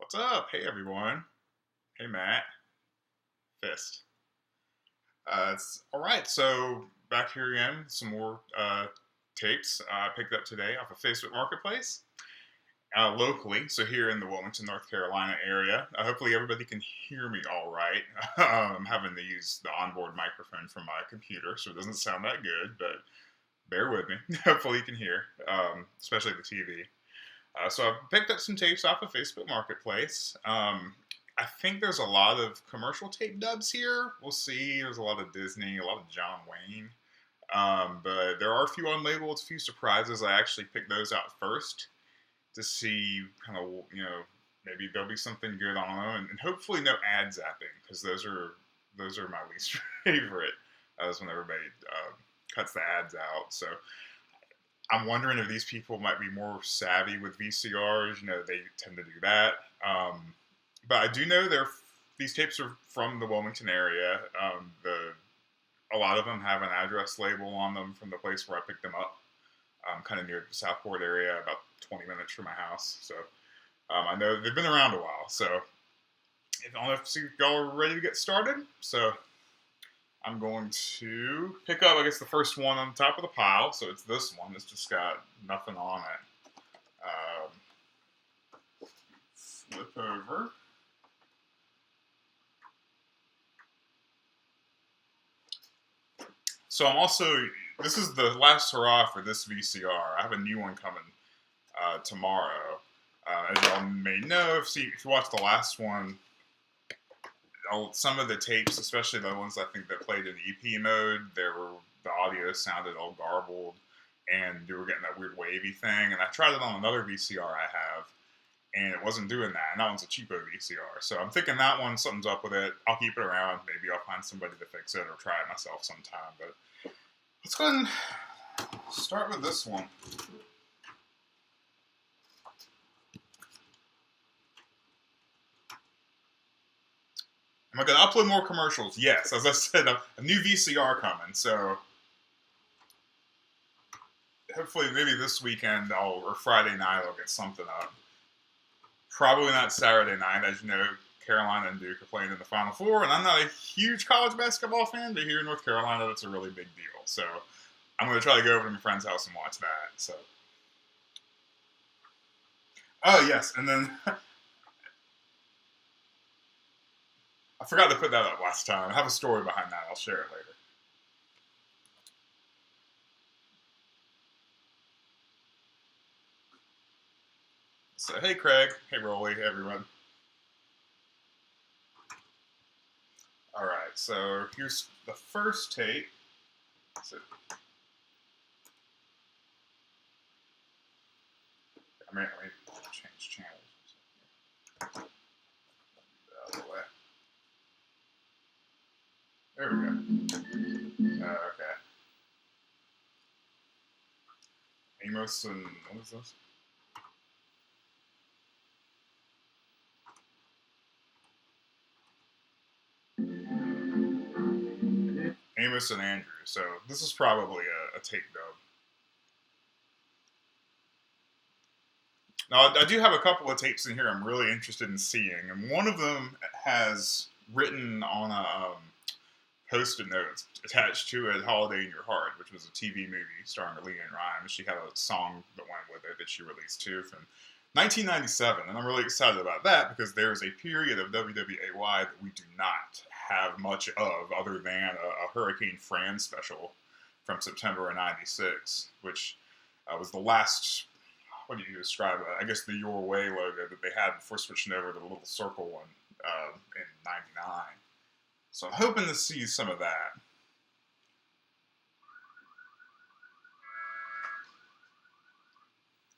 What's up? Hey everyone. Hey Matt. Fist. It's all right. So back here again, some more tapes I picked up today off of Facebook Marketplace locally. So here in the Wilmington, North Carolina area. Hopefully everybody can hear me all right. I'm having to use the onboard microphone from my computer, so it doesn't sound that good, but bear with me. Hopefully you can hear, especially the TV. So I've picked up some tapes off of Facebook Marketplace. I think there's a lot of commercial tape dubs here. We'll see. There's a lot of Disney, a lot of John Wayne. But there are a few unlabeled, a few surprises. I actually picked those out first to see kind of, maybe there'll be something good on them. And hopefully no ad zapping, because those are my least favorite. That's when everybody cuts the ads out. So I'm wondering if these people might be more savvy with VCRs. They tend to do that. But I do know these tapes are from the Wilmington area. A lot of them have an address label on them from the place where I picked them up, kind of near the Southport area, about 20 minutes from my house. So I know they've been around a while. So I don't know if y'all are ready to get started. So I'm going to pick up, I guess, the first one on top of the pile. So it's this one. It's just got nothing on it. Flip over. So this is the last hurrah for this VCR. I have a new one coming tomorrow. As y'all may know, if you watched the last one, some of the tapes, especially the ones I think that played in EP mode, the audio sounded all garbled, and you were getting that weird wavy thing. And I tried it on another VCR I have, and it wasn't doing that. And that one's a cheapo VCR, so I'm thinking that one, something's up with it. I'll keep it around. Maybe I'll find somebody to fix it or try it myself sometime. But let's go ahead and start with this one. Am I going to upload more commercials? Yes. As I said, a new VCR coming. So hopefully maybe this weekend or Friday night I'll get something up. Probably not Saturday night. As you know, Carolina and Duke are playing in the Final Four. And I'm not a huge college basketball fan, but here in North Carolina, that's a really big deal. So I'm going to try to go over to my friend's house and watch that. So, oh, yes. And then I forgot to put that up last time. I have a story behind that. I'll share it later. So, hey, Craig. Hey, Rolly. Hey, everyone. All right. So, here's the first tape. So, I may change channels. There we go. Okay. Amos and what is this? Amos and Andrew. So this is probably a tape dub. Now I do have a couple of tapes in here I'm really interested in seeing, and one of them has written on a post-it note attached to it, "Holiday in Your Heart," which was a TV movie starring Leanne Rimes. She had a song that went with it that she released too from 1997, and I'm really excited about that because there is a period of WWAY that we do not have much of other than a Hurricane Fran special from September of '96, which was the last, what do you describe it? I guess the Your Way logo that they had before switching over to the little circle one in '99. So I'm hoping to see some of that.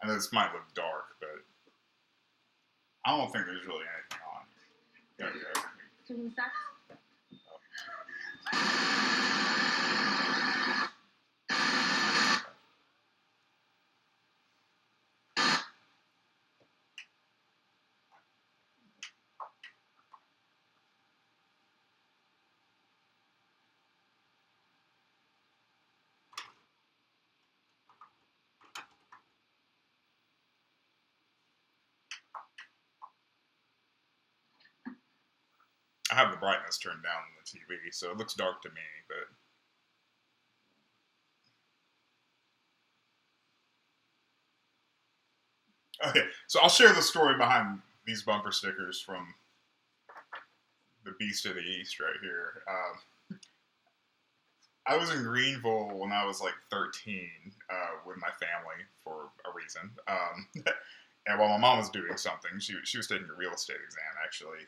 I know this might look dark, but I don't think there's really anything on. There we go. I have the brightness turned down on the TV, so it looks dark to me, but okay. So I'll share the story behind these bumper stickers from the Beast of the East right here. I was in Greenville when I was like 13 with my family for a reason. And while my mom was doing something, she was taking a real estate exam actually.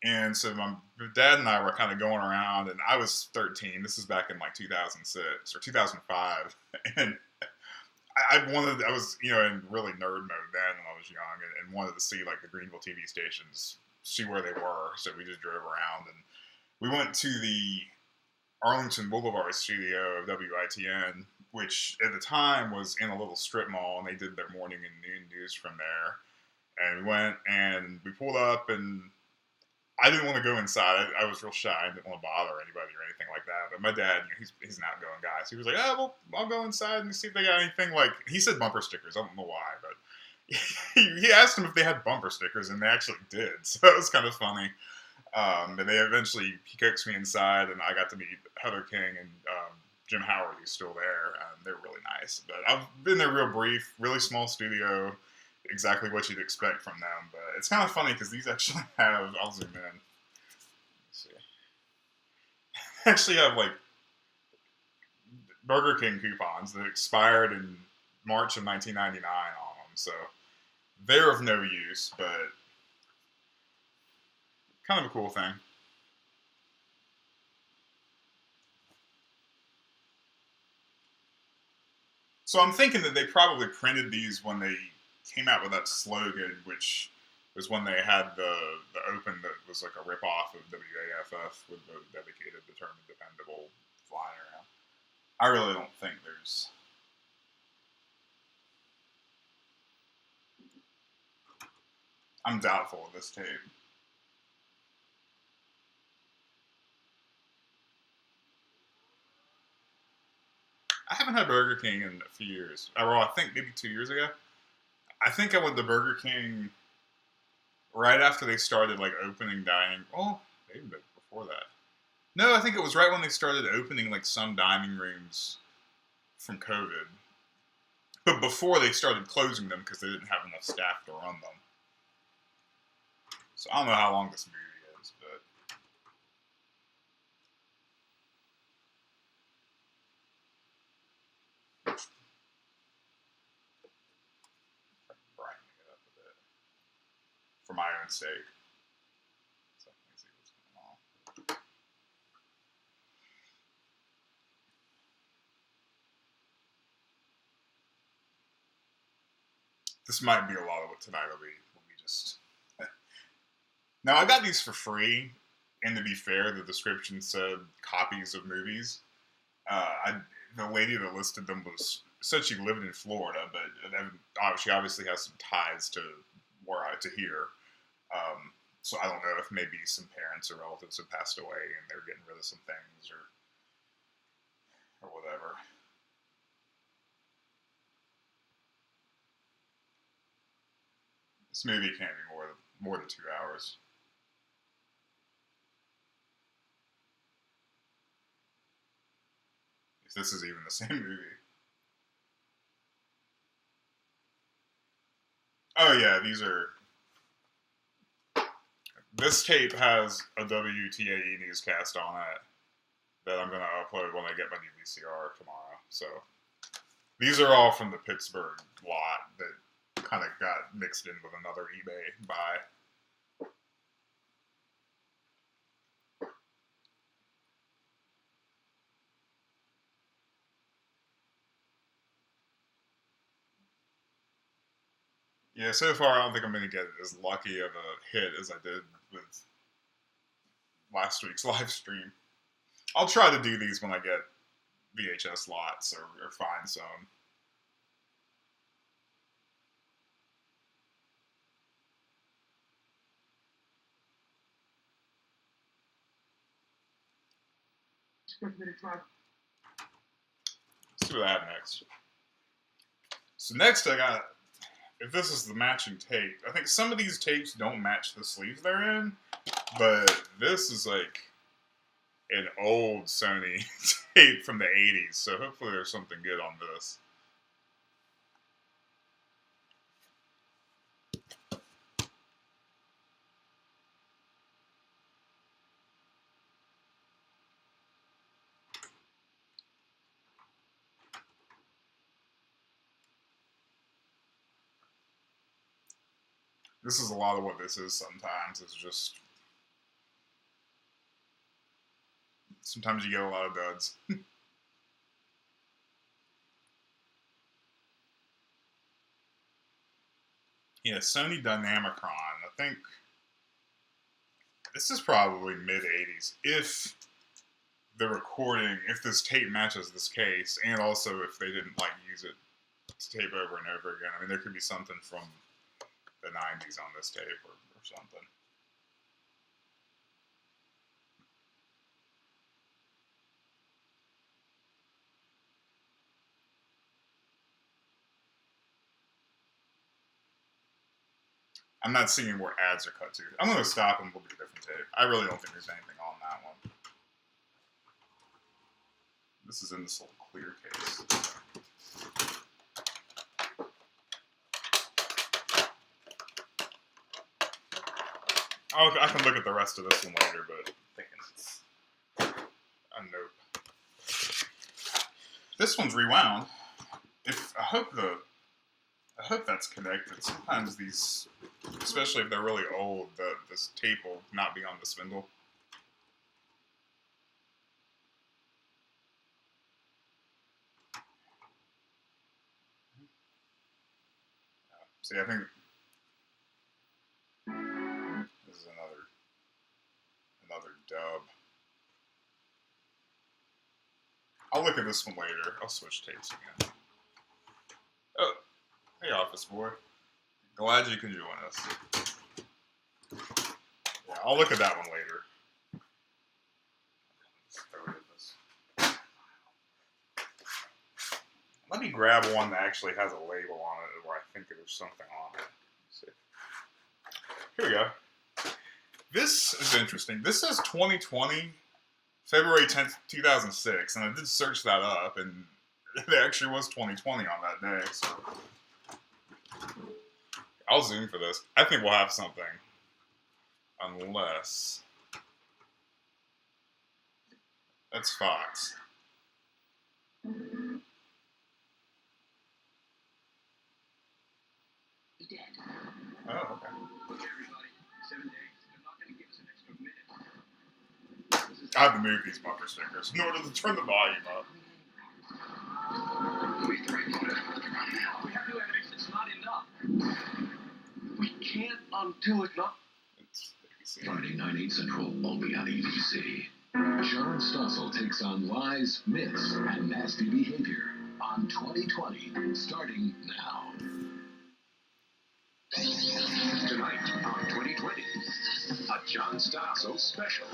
And so my dad and I were kind of going around, and I was 13. This is back in like 2006 or 2005, and I was in really nerd mode then when I was young, and wanted to see like the Greenville TV stations, see where they were. So we just drove around, and we went to the Arlington Boulevard studio of WITN, which at the time was in a little strip mall, and they did their morning and noon news from there. And we went and we pulled up, and I didn't want to go inside. I was real shy. I didn't want to bother anybody or anything like that. But my dad, he's an outgoing guy, so he was like, "Oh, well, I'll go inside and see if they got anything." Like he said, bumper stickers. I don't know why, but he asked them if they had bumper stickers, and they actually did. So it was kind of funny. And they eventually he coaxed me inside, and I got to meet Heather King and Jim Howard, who's still there. They're really nice. But I've been there real brief, really small studio. Exactly what you'd expect from them, but it's kind of funny because these actually have, I'll zoom in, let's see, actually have like Burger King coupons that expired in March of 1999 on them, so they're of no use, but kind of a cool thing. So I'm thinking that they probably printed these when they came out with that slogan, which was when they had the open that was like a ripoff of WAFF with the dedicated, determined, dependable flying around. I really don't think there's. I'm doubtful of this tape. I haven't had Burger King in a few years. Well, I think maybe 2 years ago. I think I went to Burger King right after they started like opening dining. Oh, maybe before that. No, I think it was right when they started opening like some dining rooms from COVID. But before they started closing them because they didn't have enough staff to run them. So I don't know how long this movie is, but brightening it up a bit for my own sake. So let me see what's going on. This might be a lot of what tonight will be. Just now. I got these for free, and to be fair, the description said copies of movies. The lady that listed them said she lived in Florida, but she obviously has some ties to to here. So I don't know if maybe some parents or relatives have passed away and they're getting rid of some things or whatever. This movie can't be more than 2 hours. If this is even the same movie. Oh yeah, these are. This tape has a WTAE newscast on it that I'm gonna upload when I get my new VCR tomorrow. So these are all from the Pittsburgh lot that kind of got mixed in with another eBay buy. Yeah, so far I don't think I'm going to get as lucky of a hit as I did with last week's live stream. I'll try to do these when I get VHS lots or find some. Let's see what I have next. So next I got if this is the matching tape. I think some of these tapes don't match the sleeves they're in, but this is like an old Sony tape from the 80s, so hopefully there's something good on this. This is a lot of what this is sometimes. It's just... Sometimes you get a lot of duds. Yeah, Sony Dynamicron. I think this is probably mid-80s. If the recording, if this tape matches this case, and also if they didn't like use it to tape over and over again. I mean, there could be something from the 90s on this tape or something. I'm not seeing where ads are cut to. I'm going to stop and we'll do a different tape. I really don't think there's anything on that one. This is in this little clear case. I can look at the rest of this one later, but I'm thinking it's a nope. This one's rewound. I hope that's connected. Sometimes these, especially if they're really old, this tape will not be on the spindle. See, I think this is another dub. I'll look at this one later. I'll switch tapes again. Oh, hey, office boy. Glad you can join us. Yeah, I'll look at that one later. Let me grab one that actually has a label on it where I think there's something on it. Let's see. Here we go. This is interesting. This says 2020, February 10th, 2006, and I did search that up, and it actually was 2020 on that day, so I'll zoom for this. I think we'll have something. Unless... That's Fox. Oh, okay. I have to move these bumper stickers in order to turn the volume up. We have new evidence it's not enough. We can't undo it, not. Friday, 9/8 Central, only on ABC. John Stossel takes on lies, myths, and nasty behavior on 2020, starting now. Tonight on 2020, a John Stossel special.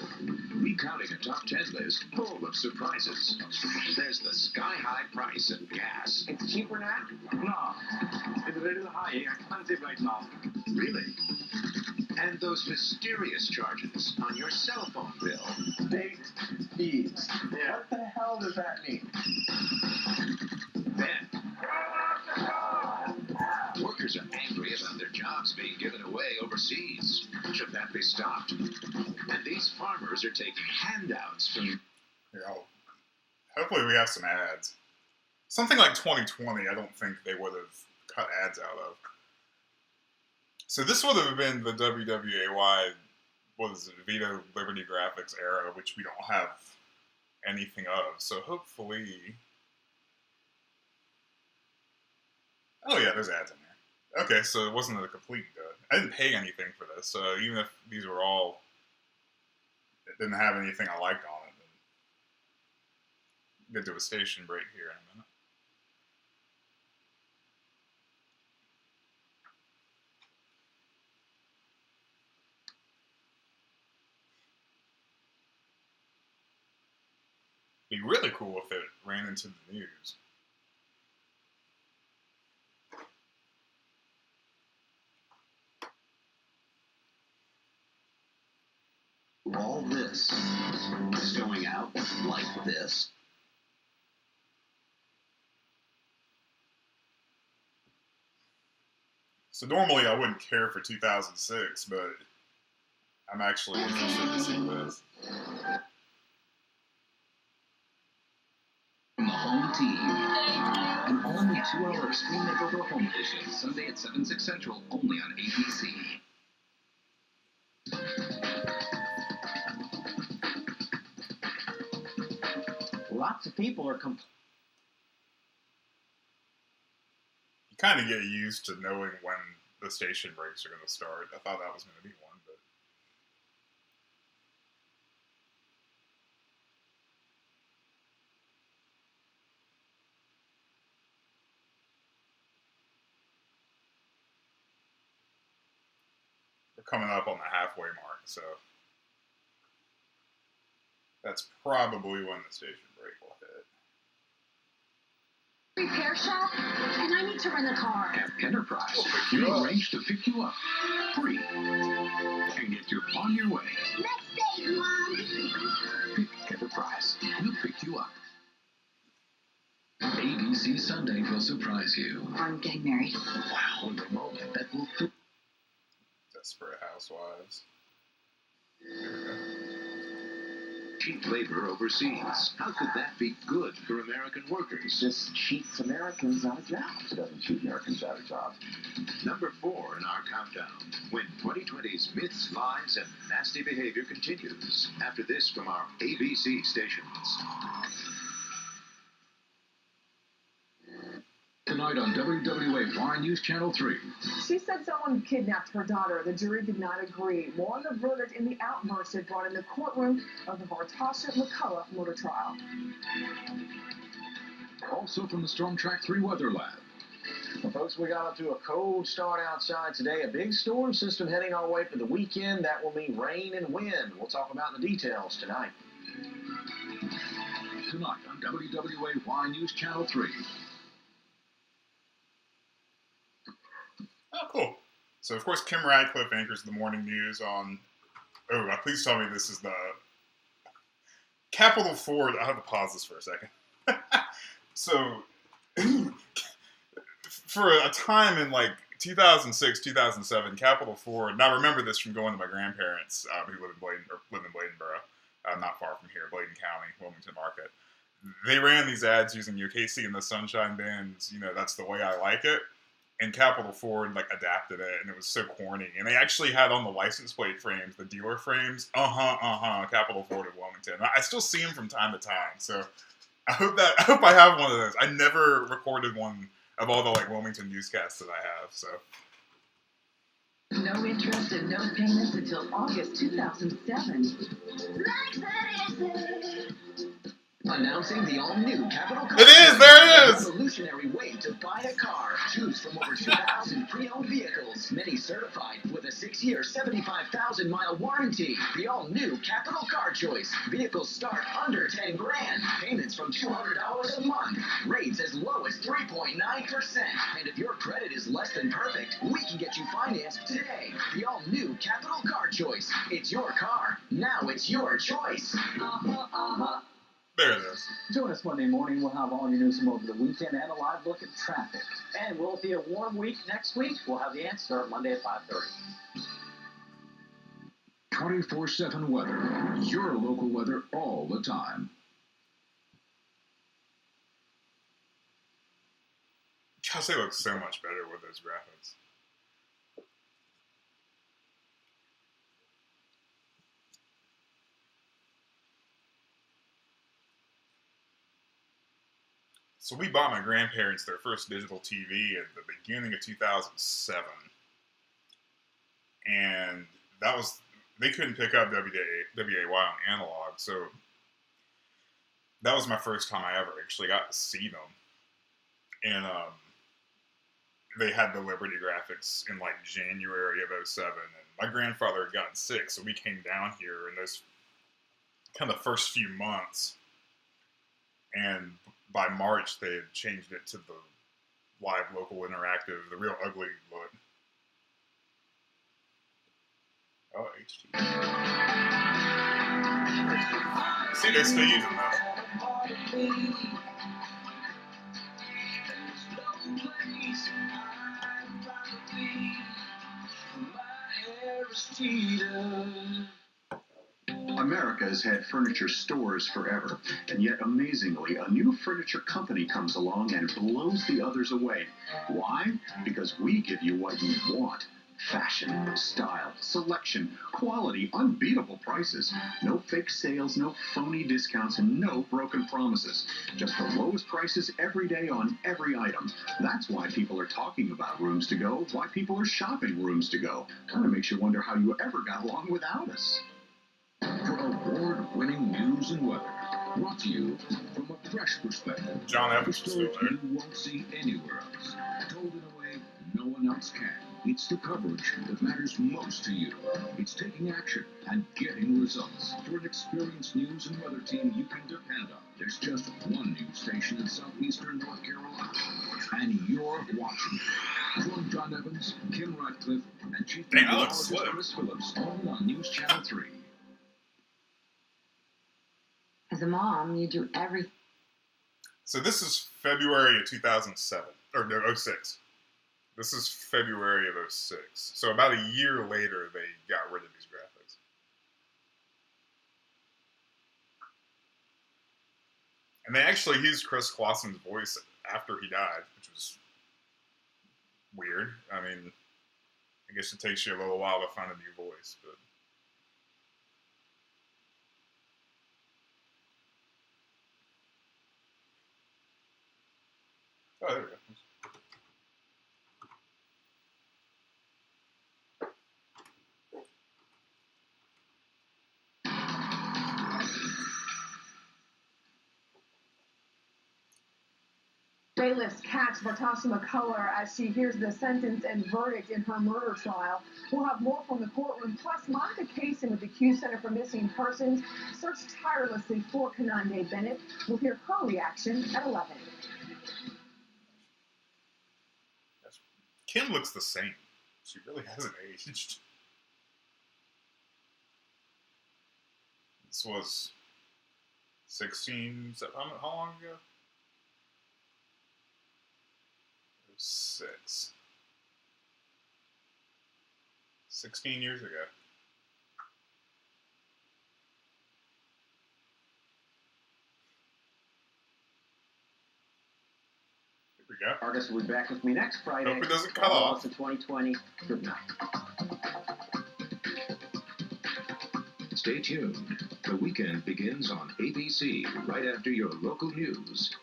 Recounting a top 10 list full of surprises. There's the sky-high price of gas. It's cheaper now? No. It's a little high. Expensive right now. Really? And those mysterious charges on your cell phone bill. State fees. Yeah. What the hell does that mean? Then, workers are angry about their jobs being given away overseas. Should that be stopped? And these farmers are taking handouts from... Here, hopefully we have some ads. Something like 2020, I don't think they would have cut ads out of. So this would have been the WWAY, what is it, Vito Liberty Graphics era, which we don't have anything of. So hopefully... Oh yeah, there's ads in there. Okay, so it wasn't a complete dud. I didn't pay anything for this, so even if these were all... It didn't have anything I liked on it, then get to a station break here in a minute. It'd be really cool if it ran into the news. all this. It's going out like this. So normally I wouldn't care for 2006, but I'm actually interested to see this. From the home team. An all-new 2-hour Extreme Makeover Home Edition, Sunday at 7, 6 Central, only on ABC. Lots of people are You kind of get used to knowing when the station breaks are going to start. I thought that was going to be one, but we're coming up on the halfway mark, so that's probably when the station break will hit. Repair shop, and I need to rent a car. At Enterprise, you we up. arrange to pick you up free and get you on your way. Next day, Mom. Pick Enterprise. We'll pick you up. ABC Sunday will surprise you. I'm getting married. Wow, the moment that will fill Desperate Housewives. Cheap labor overseas. How could that be good for American workers? This cheats Americans out of jobs. It doesn't cheat Americans out of jobs. Number 4 in our countdown. When 2020's myths, lies, and nasty behavior continues. After this from our ABC stations. tonight on WWAY News Channel 3. She said someone kidnapped her daughter. The jury did not agree. More on the verdict in the outburst it brought in the courtroom of the Vartasha McCullough murder trial. Also from the Storm Track 3 Weather Lab. Well, folks, we got up to a cold start outside today. A big storm system heading our way for the weekend. That will mean rain and wind. We'll talk about the details tonight. Tonight on WWAY News Channel 3. Oh, cool. So, of course, Kim Radcliffe anchors the morning news on... Oh, please tell me this is the... Capital Ford... I'll have to pause this for a second. So, for a time in, 2006, 2007, Capital Ford... Now, I remember this from going to my grandparents who live in Bladenboro, not far from here, Bladen County, Wilmington Market. They ran these ads using Casey and the Sunshine Band's, That's the Way I Like It. And Capital Ford adapted it, and it was so corny. And they actually had on the license plate frames, the dealer frames, Capital Ford of Wilmington. I still see them from time to time, so I hope I have one of those. I never recorded one of all the Wilmington newscasts that I have. So No interest and no payments until August 2007. Announcing the all-new Capital Car. It is! There it is! A revolutionary way to buy a car. Choose from over 2,000 pre-owned vehicles, many certified with a 6-year, 75,000-mile warranty. The all-new Capital Car Choice. Vehicles start under 10 grand. Payments from $200 a month. Rates as low as 3.9%. And if your credit is less than perfect, we can get you financed today. The all-new Capital Car Choice. It's your car. Now it's your choice. there it is. Join us Monday morning. We'll have all your news from over the weekend and a live look at traffic. And will it be a warm week next week? We'll have the answer Monday at 5:30. 24/7 weather. Your local weather all the time. Gosh, they look so much better with those graphics. So we bought my grandparents their first digital TV at the beginning of 2007. And they couldn't pick up WAY on analog, so that was my first time I ever actually got to see them. And they had the Liberty graphics in January of 2007, and my grandfather had gotten sick, so we came down here in those kind of first few months, and by March they had changed it to the live local interactive, the real ugly look. Oh, HD. See, they're still using this. America has had furniture stores forever, and yet amazingly, a new furniture company comes along and blows the others away. Why? Because we give you what you want. Fashion, style, selection, quality, unbeatable prices. No fake sales, no phony discounts, and no broken promises. Just the lowest prices every day on every item. That's why people are talking about Rooms to Go, why people are shopping Rooms to Go. Kind of makes you wonder how you ever got along without us. For award-winning news and weather, brought to you from a fresh perspective. John The Evans is still stories there. you won't see anywhere else, told in a way no one else can. It's the coverage that matters most to you. It's taking action and getting results. For an experienced news and weather team you can depend on, there's just one news station in southeastern North Carolina, and you're watching it. Join John Evans, Kim Ratcliffe, and Chief Dang, that looks Meteorologist slick. Chris Phillips, only on News Channel 3. As a mom, you do everything. So this is February of 2007, or no, 06. This is February of 06. So about a year later, they got rid of these graphics. And they actually used Chris Clausen's voice after he died, which was weird. I mean, I guess it takes you a little while to find a new voice, but... Oh, there we go. Bailiffs catch Natasha McCullough as she hears the sentence and verdict in her murder trial. We'll have more from the courtroom. Plus, Monica Kaysen with the Q Center for Missing Persons searched tirelessly for Kanande Bennett. We'll hear her reaction at 11. Kim looks the same. She really hasn't aged. This was 16, how long ago? 6. 16 years ago. Here we go. Artists will be back with me next Friday. Hope it doesn't cut off. In 2020. Good night. Stay tuned. The weekend begins on ABC right after your local news.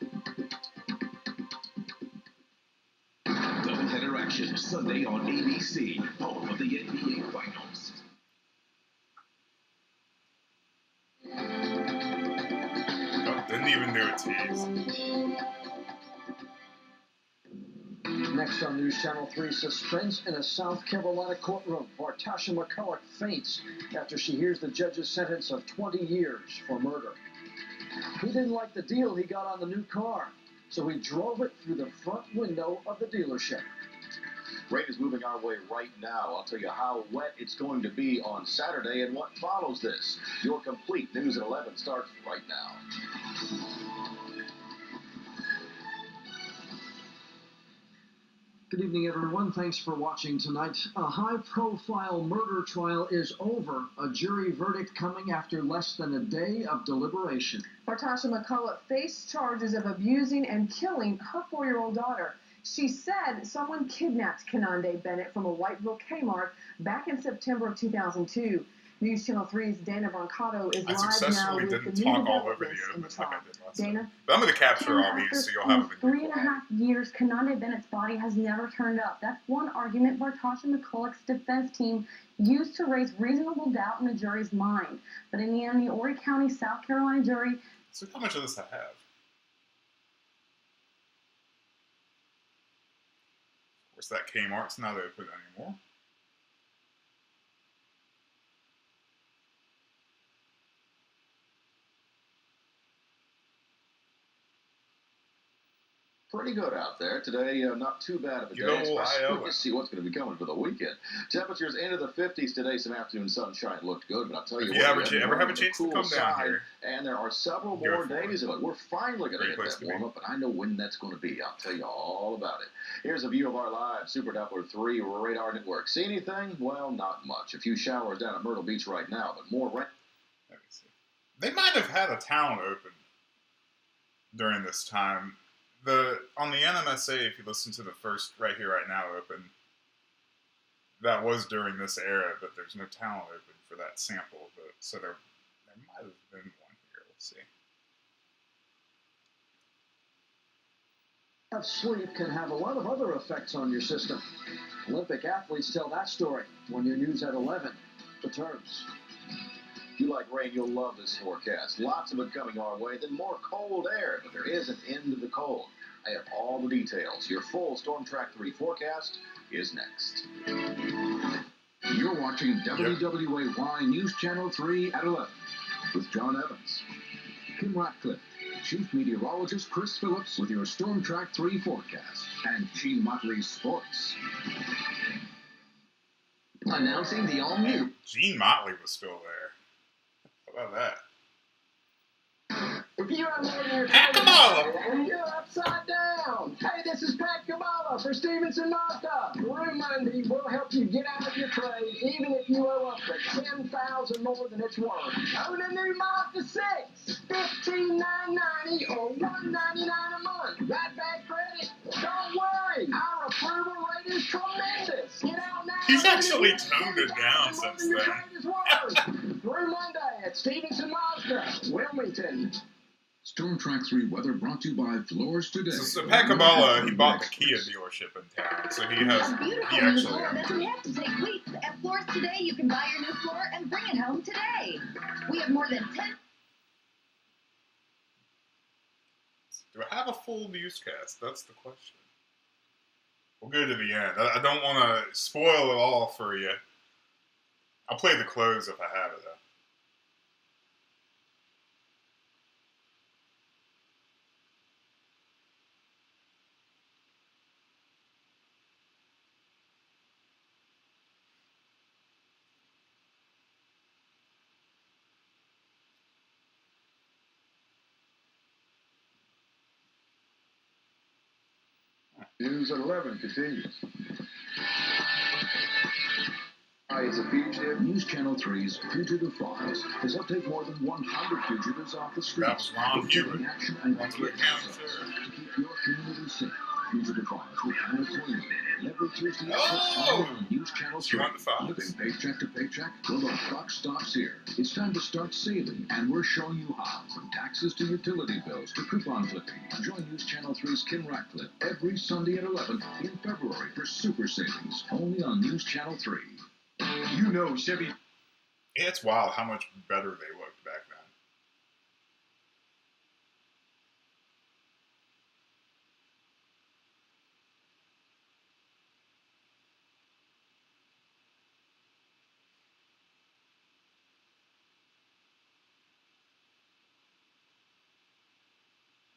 Doubleheader action Sunday on ABC, home of the NBA Finals. Oh, didn't even do a tease. Next on News Channel 3, suspense in a South Carolina courtroom. Natasha McCullough faints after she hears the judge's sentence of 20 years for murder. He didn't like the deal he got on the new car, so he drove it through the front window of the dealership. Rain is moving our way right now. I'll tell you how wet it's going to be on Saturday and what follows this. Your complete News at 11 starts right now. Good evening, everyone. Thanks for watching tonight. A high-profile murder trial is over. A jury verdict coming after less than a day of deliberation. Natasha McCullough faced charges of abusing and killing her 4-year-old daughter. She said someone kidnapped Kanande Bennett from a Whiteville Kmart back in September of 2002. News Channel 3's Dana Brancato is I live now successfully with didn't the new talk all over the developments in open the like trial. I did last time. Dana? But I'm going to capture all these so you'll have a Three and a half years, Kanande Bennett's body has never turned up. That's one argument Natasha McCullough's defense team used to raise reasonable doubt in the jury's mind. But in the end, the Horry County, South Carolina jury... So how much of this I have? Of course, that Kmart's not open anymore. pretty good out there. Today, not too bad of a Good day, old especially Iowa. to see what's going to be coming for the weekend. Temperatures into the 50s today. Some afternoon sunshine looked good, but I'll tell you If you what, ever have a chance to come down here, and there are several go more for it. days of it. We're finally going to Great hit place that to be. warm up, but I know when that's going to be. I'll tell you all about it. Here's a view of our live Super Doppler 3 radar network. See anything? Well, not much. A few showers down at Myrtle Beach right now, but more rain. Let me see. They might have had a town open during this time. On the NMSA, if you listen to the first Right Here, Right Now open, that was during this era, but there's no town open for that sample. But so there might have been one here. Let's see. Sleep can have a lot of other effects on your system. Olympic athletes tell that story when your news at 11 returns. If you like rain, you'll love this forecast. Lots of it coming our way, then more cold air, but there is an end to the cold. I have all the details. Your full Storm Track 3 forecast is next. You're watching WWAY News Channel 3 at 11 with John Evans, Kim Ratcliffe, Chief Meteorologist Chris Phillips with your Storm Track 3 forecast, and Gene Motley Sports. Announcing the all-new. Gene Motley was still there. How about that? If you have more than your Pat Kamala! you're upside down. Hey, this is Pat Kamala for Stevenson Mazda. Through Monday, we'll help you get out of your trade, even if you owe up to $10,000 more than it's worth. Own a new Mazda 6, $15,990 or $199 a month. Right back credit. Don't worry, our approval rate is tremendous. Get out now. He's actually toned it down since then. Through Monday at Stevenson Mazda, Wilmington. Storm Track 3 weather brought to you by Floors Today. So Pat Kamala, he bought the Kia dealership in town, so he actually. Floor doesn't have to take weeks. At Floors Today, you can buy your new floor and bring it home today. We have more than 10. Do I have a full newscast? That's the question. We'll go to the end. I don't want to spoil it all for you. I'll play the close if I have it, though. News at 11 continues. Is a fugitive. News Channel 3's Fugitive Files has updated more than 100 fugitives off the streets. That was Ron Hewitt. Action and Brunswick County Sheriff. to keep your community safe. Fugitive Files with Anna Queen. Every Tuesday at 6 Oh! on News Channel 3. You want the Fox? Living paycheck to paycheck? Well, the buck stops here. It's time to start saving, and we're showing you how. From taxes to utility bills to coupon clipping. Join News Channel 3's Kim Ratcliffe every Sunday at 11 in February for super savings. Only on News Channel 3. You know, Chevy. It's wild how much better they looked back then.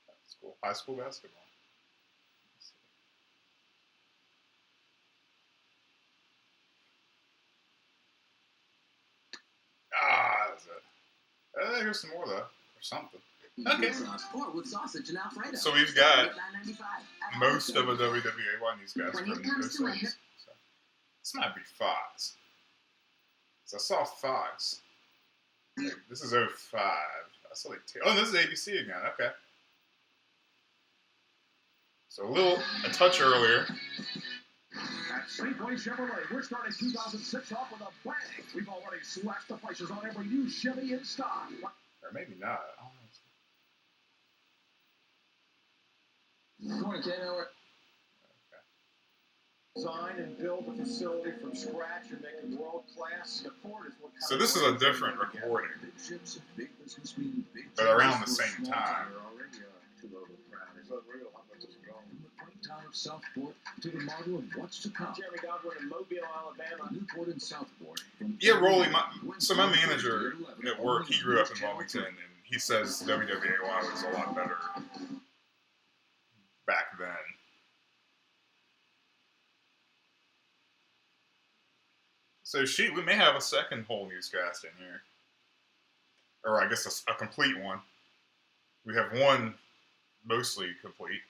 That's cool. High school basketball. Let's see. That's it. Here's some more, though. Or something. Okay. With sausage and Alfredo. So we've got most of a WWAY newscast When from it comes to 06. So this might be Fox. So I saw Fox. This is 05. I saw oh, this is ABC again. Okay. So a touch earlier. At Safeway Chevrolet, we're starting 2006 off with a bang. We've already slashed the prices on every new Chevy in stock. Or maybe not. I don't know. Good morning, Ken. Howard. Design and build a facility from scratch and make it world class. The Ford is what kind So this is a different recording, Big ships and big business mean big but around the jobs for same small time. They're already too overcrowded. It's unreal how much has grown. From the quaint town of Southport to the model of what's to come. Jeremy Godwin in Mobile, Alabama. Newport and Southport. Yeah, Rolly, so my manager at work, he grew up in Wilmington, and he says WWAY was a lot better back then. So we may have a second whole newscast in here. Or I guess a complete one. We have one mostly complete.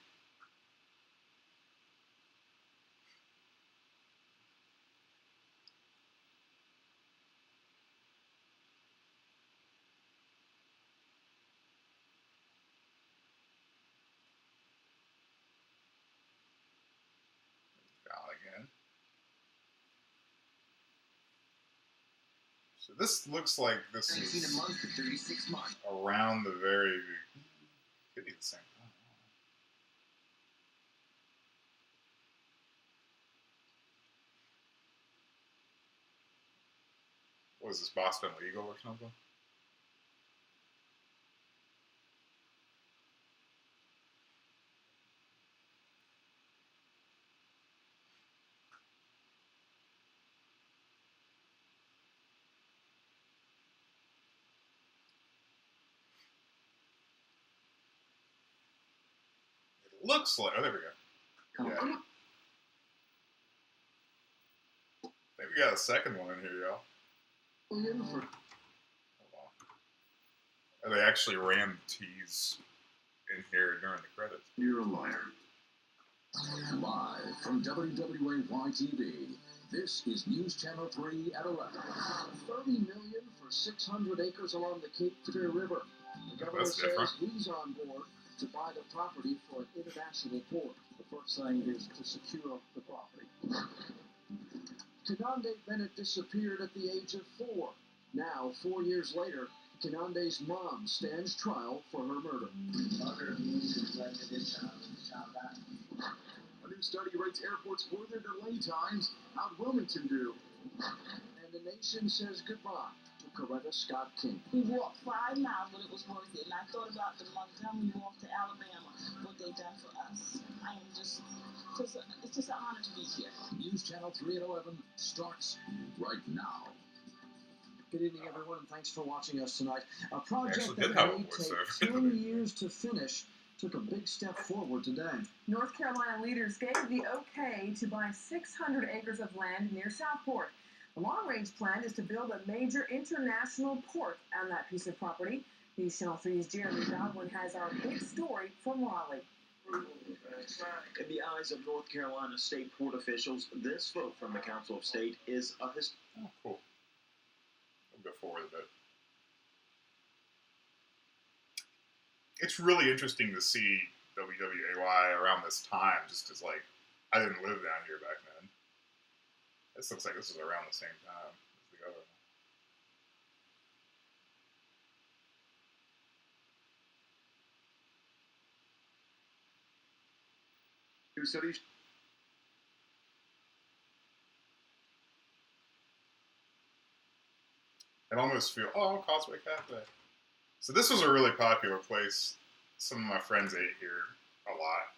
Again. So this looks like this is around the very, could be the same time. What is this, Boston Legal or something? It looks like, oh, there we go. Yeah. I think we got a second one in here, y'all. Hold on. Oh, they actually ran the T's in here during the credits. You're a liar. Live from WWAY-TV, this is News Channel 3 at 11. $30 million for 600 acres along the Cape Fear River. The governor says he's on board to buy the property for an international port. The first thing is to secure the property. Kinande Bennett disappeared at the age of 4. Now, 4 years later, Kinande's mom stands trial for her murder. A new study rates airports for their delay times. How'd Wilmington do? And the nation says goodbye to Coretta Scott King. We walked 5 miles, but it was worth it. And I thought about the Montgomery walk to Alabama, what they done for us. I am it's just an honor to be here. News Channel 3 at 11 starts right now. Good evening, everyone, and thanks for watching us tonight. A project that may take 10 years to finish took a big step forward today. North Carolina leaders gave the okay to buy 600 acres of land near Southport. The long-range plan is to build a major international port on that piece of property. News Channel 3's Jeremy Godwin has our big story from Raleigh. In the eyes of North Carolina state port officials, this vote from the Council of State is a Oh, cool. We'll go forward a bit. It's really interesting to see WWAY around this time, just because, like, I didn't live down here back then. This looks like this is around the same time as the other one. New studies. It almost feels, oh, Causeway Cafe. So this was a really popular place. Some of my friends ate here a lot.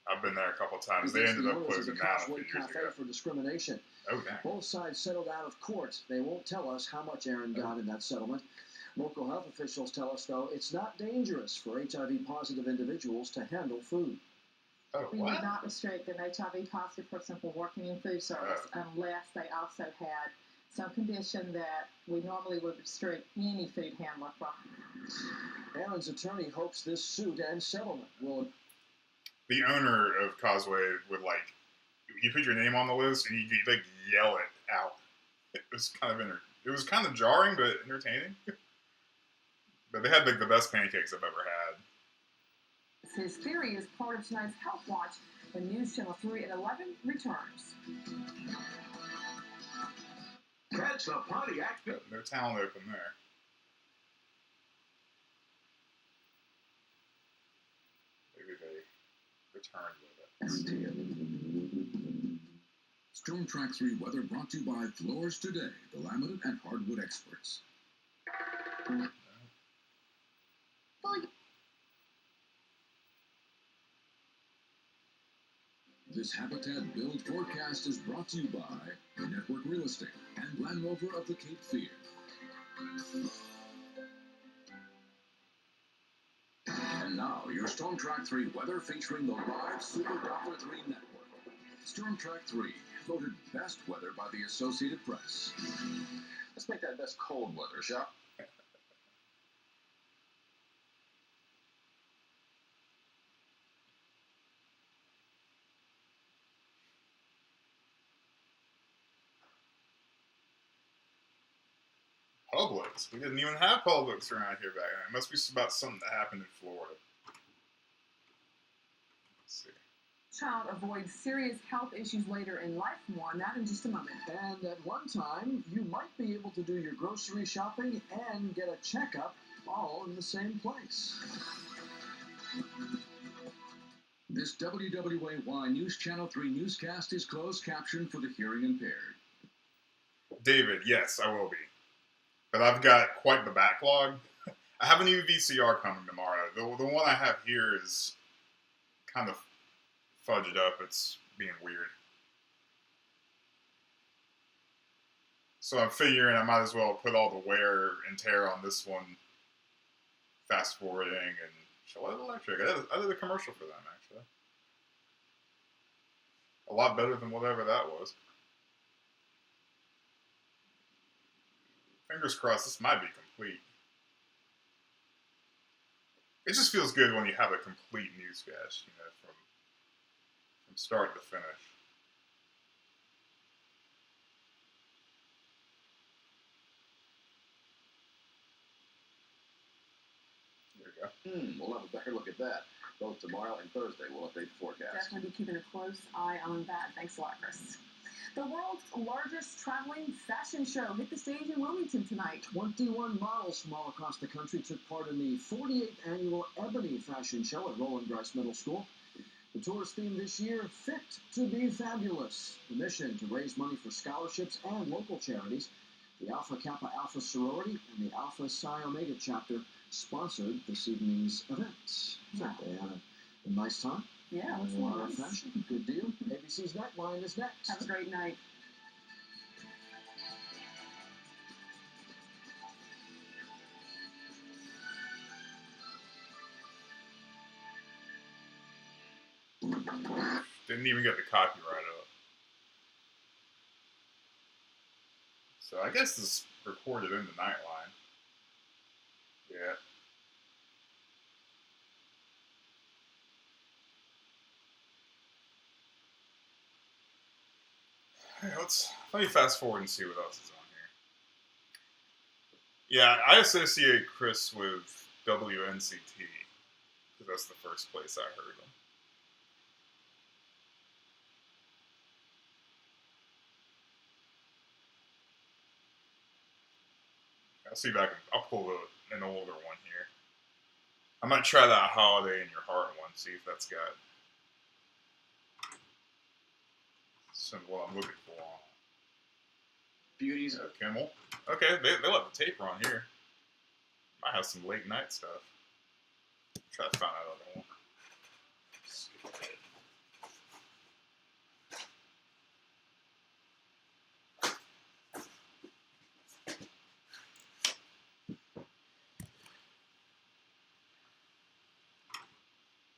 I've been there a couple times. They ended up closing down a few years Cafe ago. For discrimination. Oh, dang. Both sides settled out of court. They won't tell us how much Aaron got in that settlement. Local health officials tell us, though, it's not dangerous for HIV-positive individuals to handle food. Oh, we would not restrict an HIV-positive person from working in food service unless they also had some condition that we normally would restrict any food handler from. Aaron's attorney hopes this suit and settlement will... The owner of Causeway would, like, you put your name on the list and you'd, like, yell it out. It was kind of jarring, but entertaining. But they had, like, the best pancakes I've ever had. His theory is part of tonight's Health Watch when News Channel 3 at 11 returns. Catch the Pontiac. No talent open there. Maybe they returned with it. Storm Track 3 weather brought to you by Floors Today, the laminate and hardwood experts. This Habitat Build forecast is brought to you by the Network Real Estate and Land Rover of the Cape Fear. And And now, your Storm Track 3 weather featuring the live Super Doppler 3 network. Storm Track 3, voted best weather by the Associated Press. Let's make that best cold weather, shall we? Publix. We didn't even have Publix around here back then. It must be about something that happened in Florida. Let's see. Child avoids serious health issues later in life. More on that in just a moment. And at one time, you might be able to do your grocery shopping and get a checkup all in the same place. This WWAY News Channel 3 newscast is closed captioned for the hearing impaired. David, yes, I will be. But I've got quite the backlog. I have a new VCR coming tomorrow. The one I have here is kind of fudged up. It's being weird. So I'm figuring I might as well put all the wear and tear on this one, fast forwarding, and Gillette Electric. I did a commercial for them, actually. A lot better than whatever that was. Fingers crossed, this might be complete. It just feels good when you have a complete newscast, you know, from start to finish. There you go. We'll have a better look at that. Both tomorrow and Thursday, we'll update the forecast. Definitely be keeping a close eye on that. Thanks a lot, Chris. The world's largest traveling fashion show hit the stage in Wilmington tonight. 21 models from all across the country took part in the 48th annual Ebony Fashion Show at Roland Grice Middle School. The tour's theme this year, Fit to be Fabulous. The mission to raise money for scholarships and local charities. The Alpha Kappa Alpha sorority and the Alpha Psi Omega chapter sponsored this evening's event. Wow. They had a nice time. Yeah, it was A lot of nice. fashion. Good deal. ABC's Nightline is next. Have a great night. Didn't even get the copyright up. So I guess this is recorded in the Nightline. Yeah. Hey, let me fast forward and see what else is on here. Yeah, I associate Chris with WNCT because that's the first place I heard him. I'll see if I can. I'll pull an older one here. I might try that Holiday in Your Heart one. See if that's got some what I'm looking for. Beauties. Kimmel. Okay, they let the tape run here. Might have some late night stuff. Try to find that other one.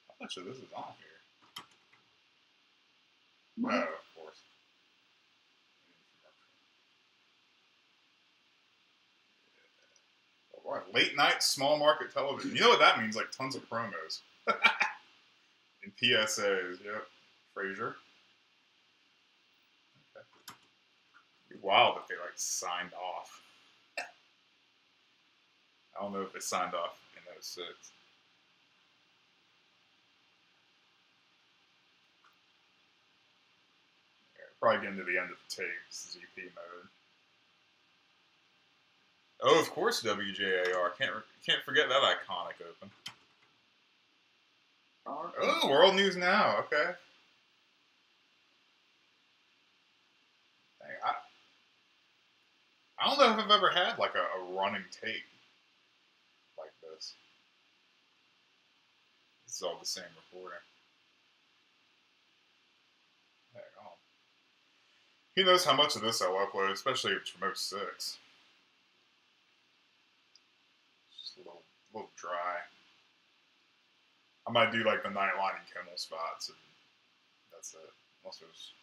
How much of this is on here? Oh, of course. All right, late night, small market television. You know what that means? Like tons of promos. And PSAs, yep. Frasier. Okay. It'd be wild if they like signed off. I don't know if they signed off in '06. Probably getting to the end of the tape. ZP mode. Oh, of course, WJAR. Can't forget that iconic open. Oh, World News Now. Okay. Dang, I don't know if I've ever had like a running tape like this. This is all the same recording. Hang on. He knows how much of this I'll upload, especially if it's from '06. It's just a little dry. I might do like the Nightline and Kimmel spots, and that's it. Unless there's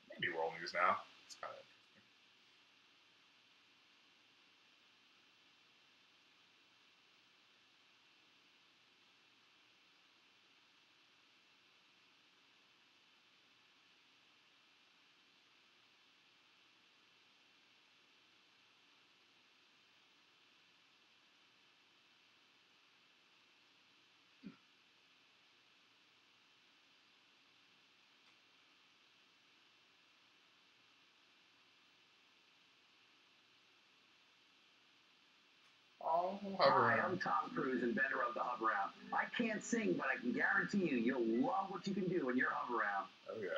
maybe World News Now. It's kind of interesting. Oh, Hi, I'm Tom Cruise, inventor of the hover app. I can't sing, but I can guarantee you'll love what you can do in your hover app. Oh yeah.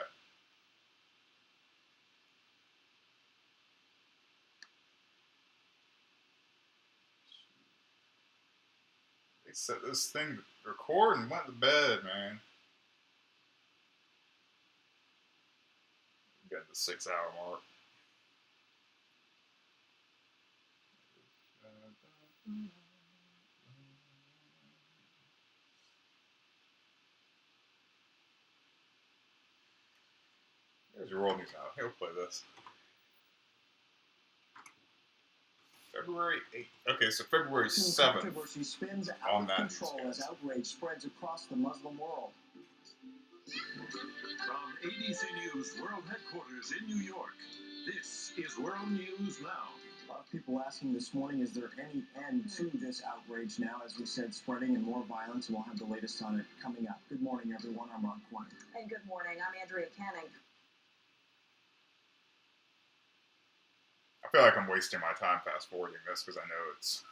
They set this thing to record and went to bed, man. Getting the 6-hour mark. There's your World News Now. He'll play this. February 8th. Okay, so February 7th. Controversy spins out on of that control as outrage spreads across the Muslim world. From ABC News World Headquarters in New York, this is World News Now. A lot of people asking this morning, is there any end to this outrage now? As we said, spreading and more violence, and we'll have the latest on it coming up. Good morning, everyone. I'm Ron Quinn. And good morning. I'm Andrea Canning. I feel like I'm wasting my time fast forwarding this because I know it's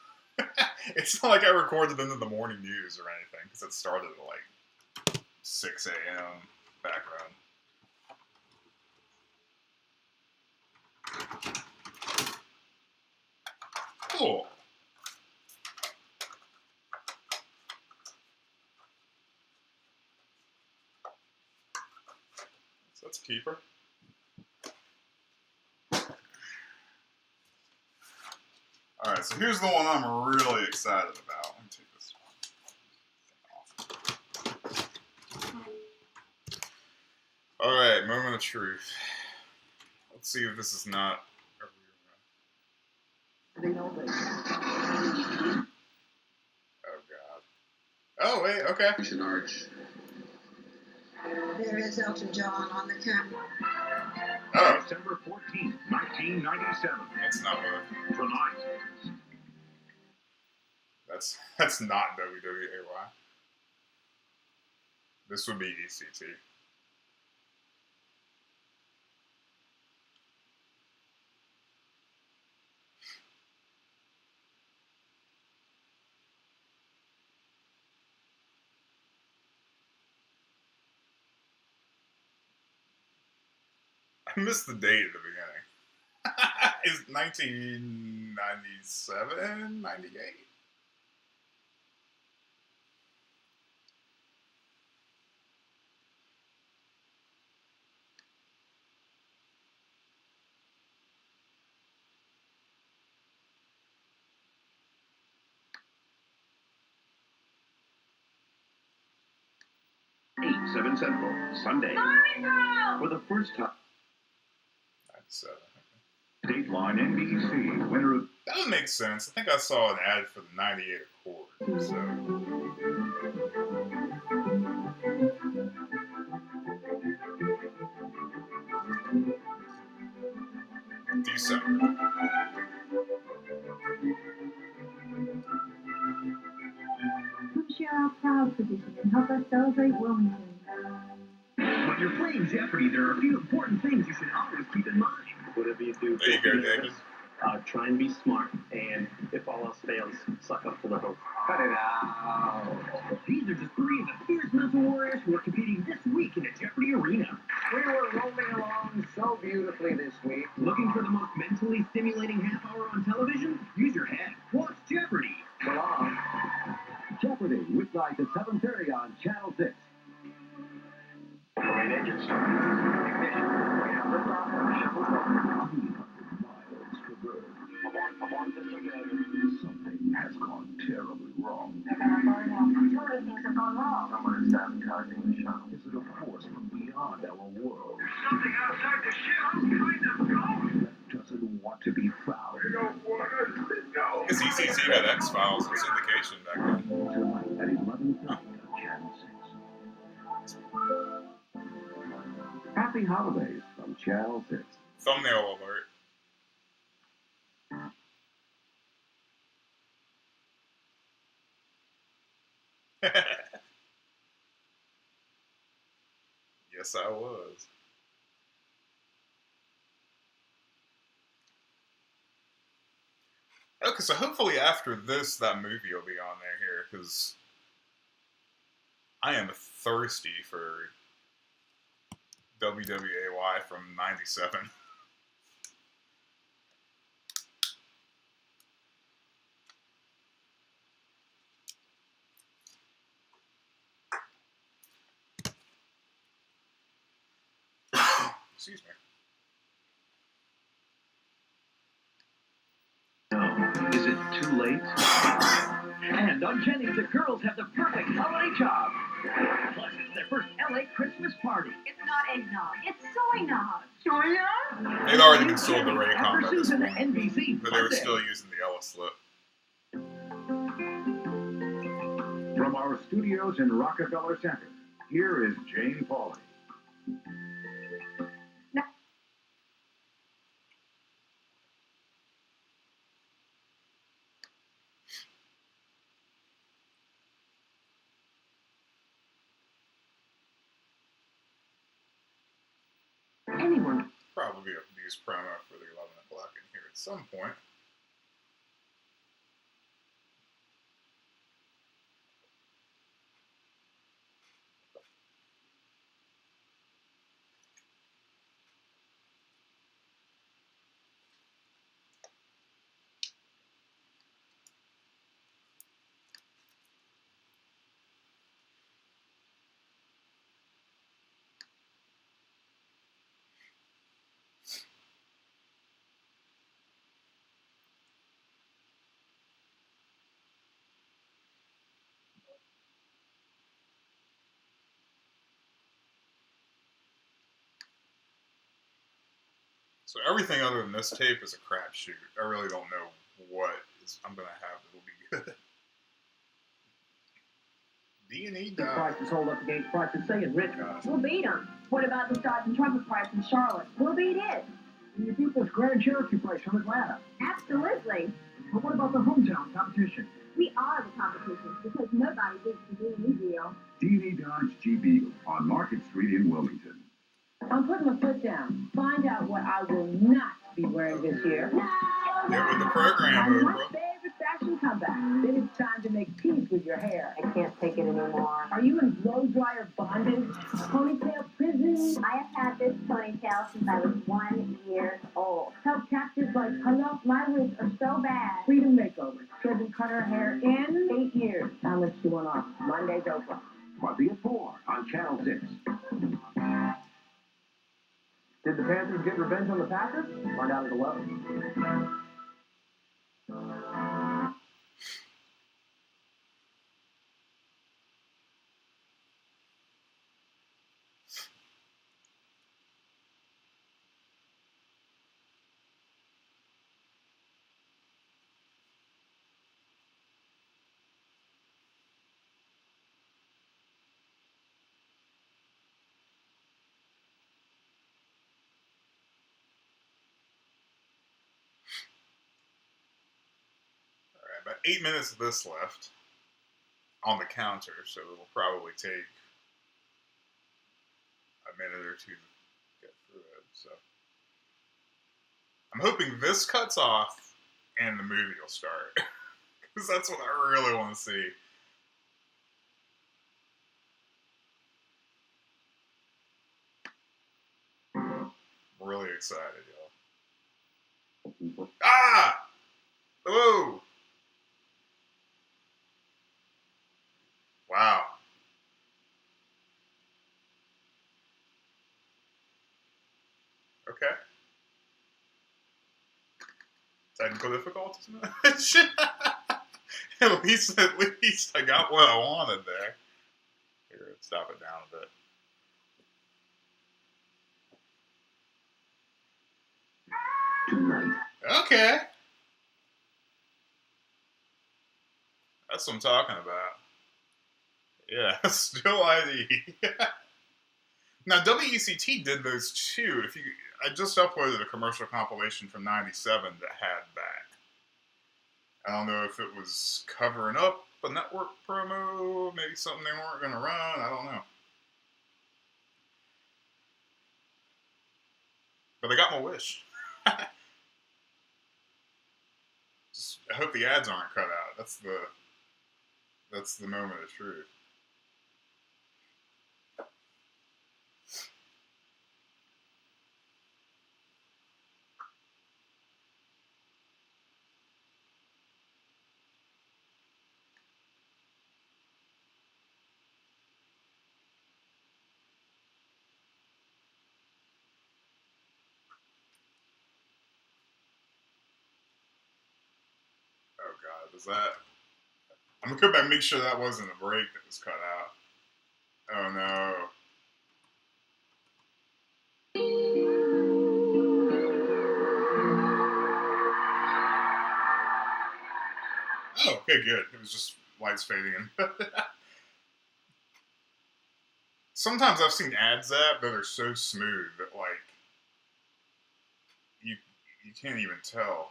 it's not like I recorded into the morning news or anything because it started at like 6 a.m. background. Cool. So that's a keeper. Alright, so here's the one I'm really excited about. Let me take this off. Alright, moment of truth. Let's see if this is not a real one. Oh god. Oh wait, okay. There is Elton John on the camera. Oh. December 14th, 1997. That's not what. Tonight. That's not WWAY. This would be ECT. I missed the date at the beginning. Is 1997, 98? Eight, 7 Central, Sunday. For the first time. 97. Dateline NBC, winner of... That would make sense. I think I saw an ad for the 98 Accord, so... December. Come share our proud tradition and help us celebrate Wilmington. When you're playing Jeopardy, there are a few important things you should always keep in mind. Whatever you do, There you go, David. Try and be smart, and if all else fails, suck up to the host. Cut it out. These are just three of the fierce mental warriors who are competing this week in the Jeopardy arena. We were roaming along so beautifully this week. Looking for the most mentally stimulating half hour on television? Use your head. Watch Jeopardy. Belong. Jeopardy, weeknights at 7:30 on Channel 6. Great engine start. Ignition. We have liftoff of Shuttle 12. 300 miles traversed. Abort system failure. Something has gone terribly wrong. Surely things have gone wrong. Someone is sabotaging the shuttle. Is it a force from beyond our world? Something outside the ship. Some kind of ghost. That doesn't want to be found. We don't want us to know. Because ECC had X-Files and syndication back then. Tonight at 11:30 on Channel 6. Happy holidays from Channel 6. Thumbnail alert. Yes, I was. Okay, so hopefully after this, that movie will be on there here, because I am thirsty for WWAY from '97. Excuse me. Is it too late? And on Jennings, the girls have the perfect holiday job. Plus, it's their first LA Christmas party. It's not eggnog. It's soy nog. Soy They'd already been sold the Raycom by this Susan, point, NBC, but they were Monday. still using the Ella slip. From our studios in Rockefeller Center, here is Jane Pauley. Anyone. Probably a use promo for the 11 o'clock in here at some point. So everything other than this tape is a crapshoot. I really don't know what I'm going to have that will be good. D&E died. Prices hold up against prices, say in Richmond. We'll beat them. What about the Sergeant Trumpet price in Charlotte? We'll beat it. You beat this Grand Cherokee price from Atlanta. Absolutely. But what about the hometown competition? We are the competition because nobody beats the D&E deal. D&E Dodge Jeep Eagle on Market Street in Wilmington. I'm putting my foot down. Find out what I will not be wearing this year. Get with the program, My bro. favorite fashion comeback. Then it's time to make peace with your hair. I can't take it anymore. Are you in blow dryer bondage? Ponytail prison? I have had this ponytail since I was 1 year old. Help captives like, hello, my wigs are so bad. Freedom makeover. She hasn't cut her hair in 8 years. How much she went off? Monday's open. Monday at 4 on Channel 6. Did the Panthers get revenge on the Packers? Find out at 11. Alright, about 8 minutes of this left on the counter, so it'll probably take a minute or two to get through it. So I'm hoping this cuts off and the movie will start. Because that's what I really want to see. I'm really excited, y'all. Ah! Whoa! Wow. Okay. Technical difficulties? At least I got what I wanted there. Here, let's stop it down a bit. Tonight. Okay. That's what I'm talking about. Yeah, still ID. Now WECT did those too. I just uploaded a commercial compilation from '97 that had that. I don't know if it was covering up a network promo, maybe something they weren't going to run. I don't know. But I got my wish. Just, I hope the ads aren't cut out. That's the moment of truth. Oh God, was that? I'm gonna go back and make sure that wasn't a break that was cut out. Oh no. Oh, okay, good. It was just lights fading in. Sometimes I've seen ads that are so smooth that like you can't even tell.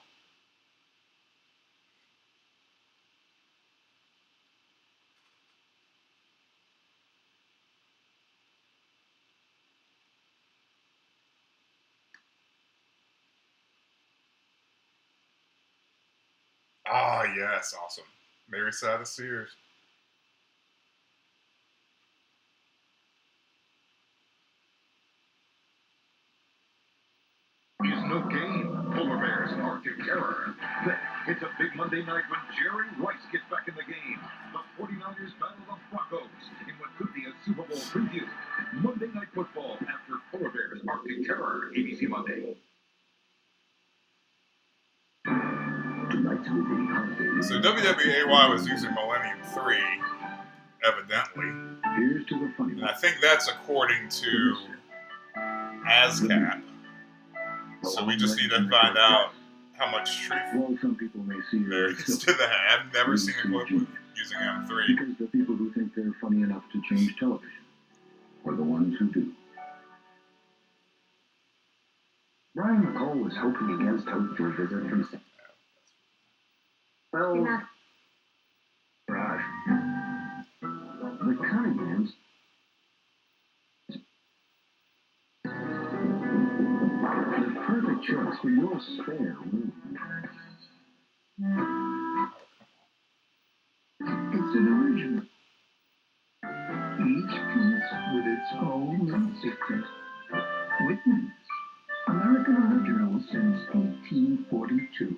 Ah, yes, awesome. Mary Side of Sears. Is no game. Polar Bears Arctic Terror. Then it's a big Monday night when Jerry Rice gets back in the game. The 49ers battle the Broncos in what could be a Super Bowl preview. Monday Night Football after Polar Bears Arctic Terror, ABC Monday. Tonight's movie holiday. So WWAY was using Millennium 3, evidently. Here's to the funny and I think that's according to ASCAP. So we just need to find out how much truth some people may see there is to that. I've never seen a clip with using M3. Because the people who think they're funny enough to change television are the ones who do. Brian McCall was hoping against hope for a visit from... Well... Raj. The Cunninghams... The perfect choice for your spare room. It's an original. Each piece with its own secret. Witness. American original since 1842.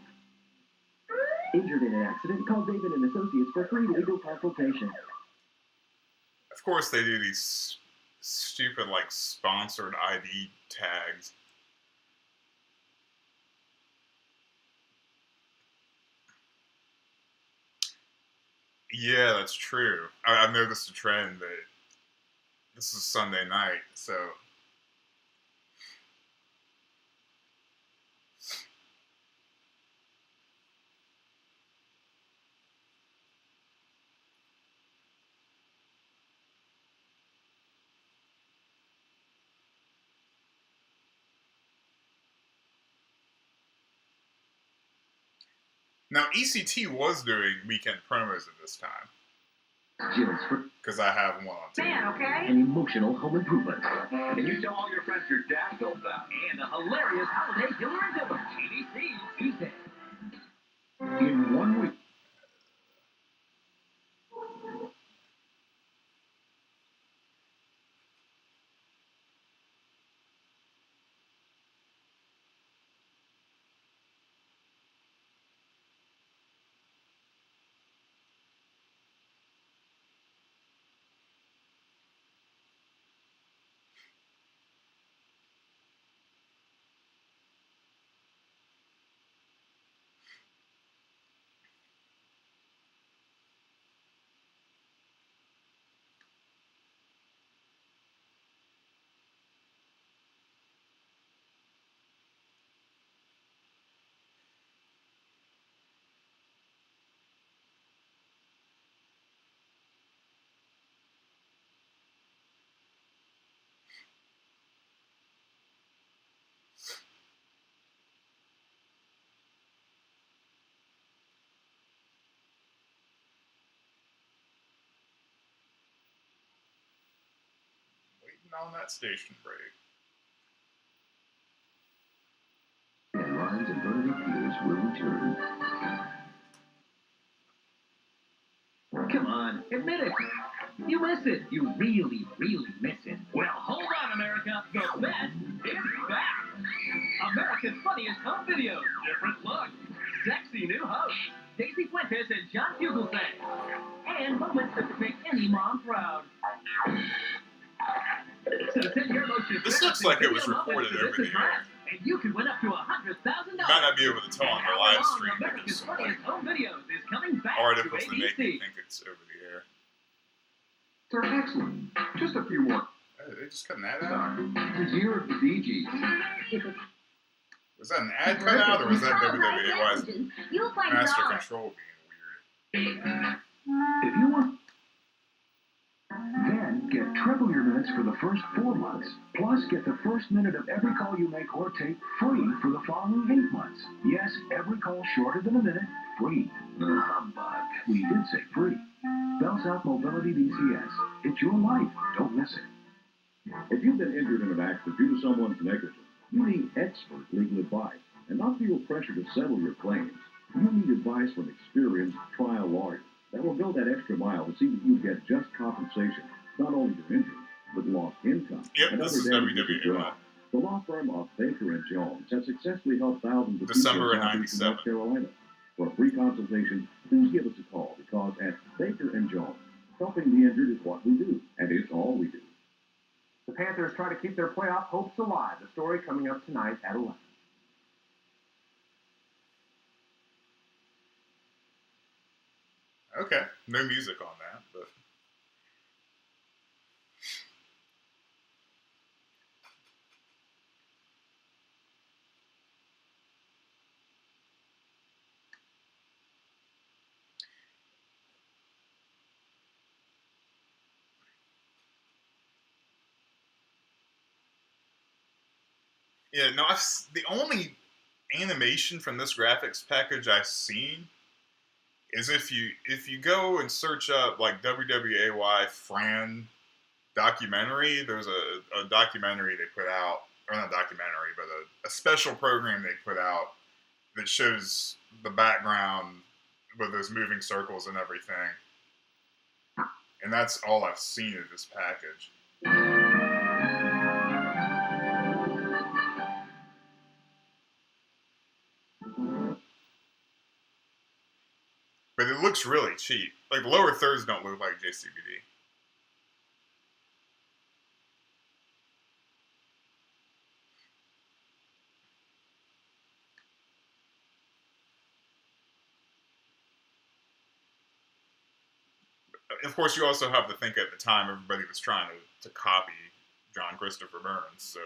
Injured in an accident? Call David and Associates for free legal consultation. Of course they do these stupid, like, sponsored ID tags. Yeah, that's true. I've noticed a trend that this is Sunday night, so... Now, ECT was doing weekend promos at this time. Because I have one on tape. Man, okay? An emotional home improvement. And you tell all your friends your dad built that. And a hilarious holiday killer and villain. ABC Tuesday. In 1 week. on that station break. And Rhymes and Bernadette Peters will return. Come on, admit it. You miss it. You really, really miss it. Well, hold on, America. The best is back. America's Funniest Home Videos. Different look. Sexy new hosts. Daisy Fuentes and John Fugelsang. And moments that would make any mom proud. So send your most This looks like it was recorded over the air. And you could win up to $100,000. You might not be able to tell on the live stream America's Funniest Home Videos is coming back articles to that make me ABC. think it's over the air. They're excellent. Just a few more. Oh, they just cutting that out? The year of the Bee Gees. Was that an ad cut out, or was that WWA's You look like Master Dollar. Control being weird? If you want, then get triple your minutes for the first 4 months. Plus, get the first minute of every call you make or take free for the following 8 months. Yes, every call shorter than a minute, free. Humbug. We did say free. Bell South Mobility DCS. It's your life. Don't miss it. If you've been injured in an accident due to someone's negligence, you need expert legal advice and not feel pressure to settle your claims. You need advice from experienced trial lawyers that will go that extra mile to see that you get just compensation, not only for injury, but lost income. Yep, and this other is damages as WWA. well. The law firm of Baker & Jones has successfully helped thousands of December people of in Southeastern 97. North Carolina. For a free consultation, please give us a call because at Baker & Jones, helping the injured is what we do, and it's all we do. The Panthers try to keep their playoff hopes alive. The story coming up tonight at 11. Okay, no music on that, but yeah, no. The only animation from this graphics package I've seen is if you go and search up like WWAY Fran documentary. There's a documentary they put out, or not documentary, but a special program they put out that shows the background with those moving circles and everything. And that's all I've seen of this package. But it looks really cheap. Like, the lower thirds don't look like JCVD. Of course, you also have to think at the time everybody was trying to copy John Christopher Burns, so...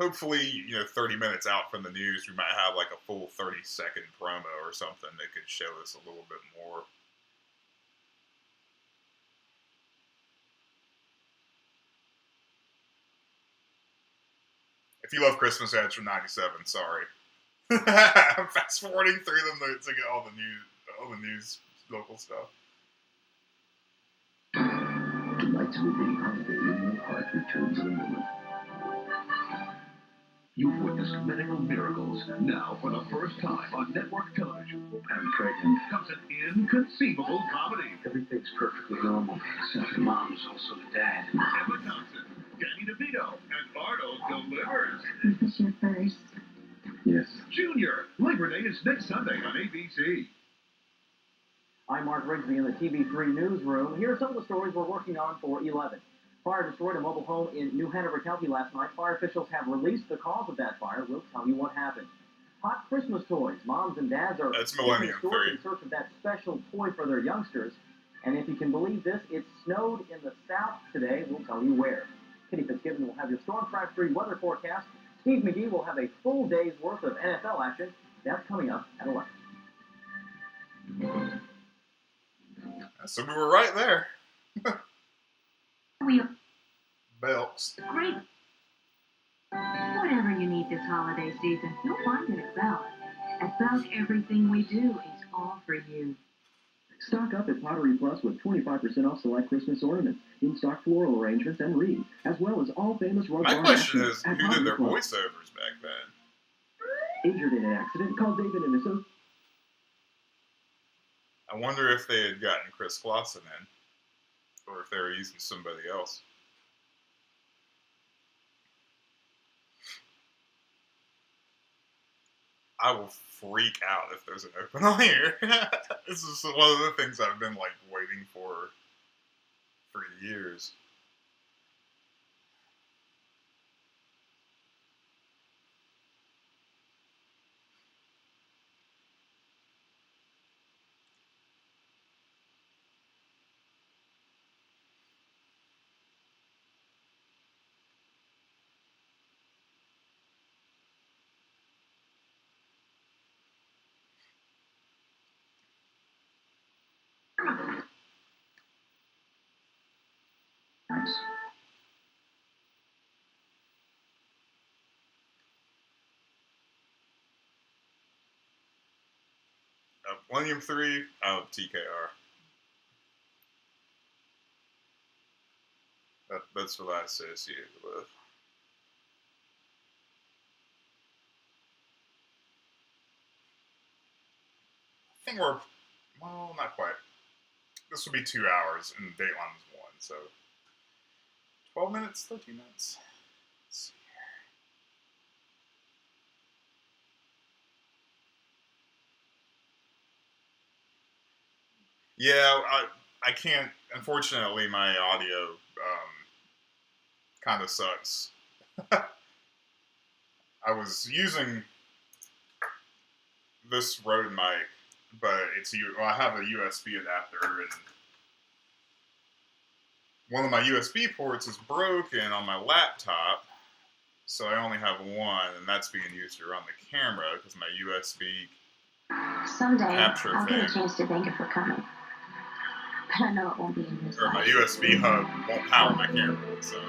Hopefully, 30 minutes out from the news, we might have like a full 30-second promo or something that could show us a little bit more. If you love Christmas ads from '97, sorry. I'm fast forwarding through them to get all the news, local stuff. Tonight's midday holiday in your heart returns in a moment. You've witnessed medical miracles. Now, for the first time on network television, I'm pregnant. Comes an inconceivable comedy. Everything's perfectly normal. Except the mom's also the dad. Emma Thompson, Danny DeVito, and Arnold delivers. Is this your first? Yes. Junior, Labor Day is next Sunday on ABC. I'm Mark Rigsby in the TV3 newsroom. Here are some of the stories we're working on for 11. Fire destroyed a mobile home in New Hanover County last night. Fire officials have released the cause of that fire. We'll tell you what happened. Hot Christmas toys. Moms and dads are Millennium in stores in search of that special toy for their youngsters. And if you can believe this, it snowed in the south today. We'll tell you where. Kitty Fitzgibbon will have your Storm Track 3 weather forecast. Steve McGee will have a full day's worth of NFL action. That's coming up at 11. So we were right there. Belts. Great. Whatever you need this holiday season, you'll find it at Belk. At Belk, everything we do is all for you. Stock up at Pottery Plus with 25% off select Christmas ornaments, in-stock floral arrangements, and wreaths, as well as all famous rug My bar question accents is, at who did their Pottery Plus. voiceovers back then? Injured in an accident, call David and Associates. I wonder if they had gotten Chris Clausen in, or if they were using somebody else. I will freak out if there's an open on here. This is one of the things I've been like waiting for years. Millennium 3, TKR. That's what I associate it with. I think we're, well, not quite. This will be 2 hours, and Dateline is 1, so 12 minutes, 13 minutes. Let's see here. Yeah, I can't. Unfortunately, my audio kind of sucks. I was using this Rode mic, but I have a USB adapter, and one of my USB ports is broken on my laptop, so I only have one, and that's being used to run the camera because my USB Someday capture I'll thing, get a chance to thank her for coming, but I know it won't be in this or my life. USB hub won't power my camera, so.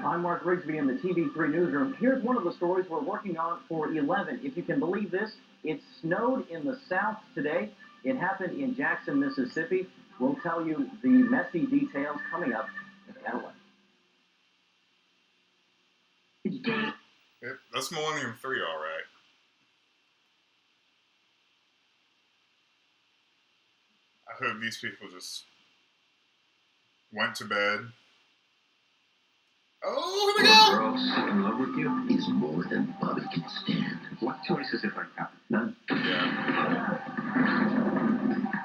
I'm Mark Rigsby in the TV3 newsroom. Here's one of the stories we're working on for 11. If you can believe this, it snowed in the South today. It happened in Jackson, Mississippi. We'll tell you the messy details coming up at 11. Yep, that's Millennium 3, all right. I hope these people just went to bed. Oh, here we A go! girl sick in love with you is more than Bobby can stand. What choices if I have? None. Yeah.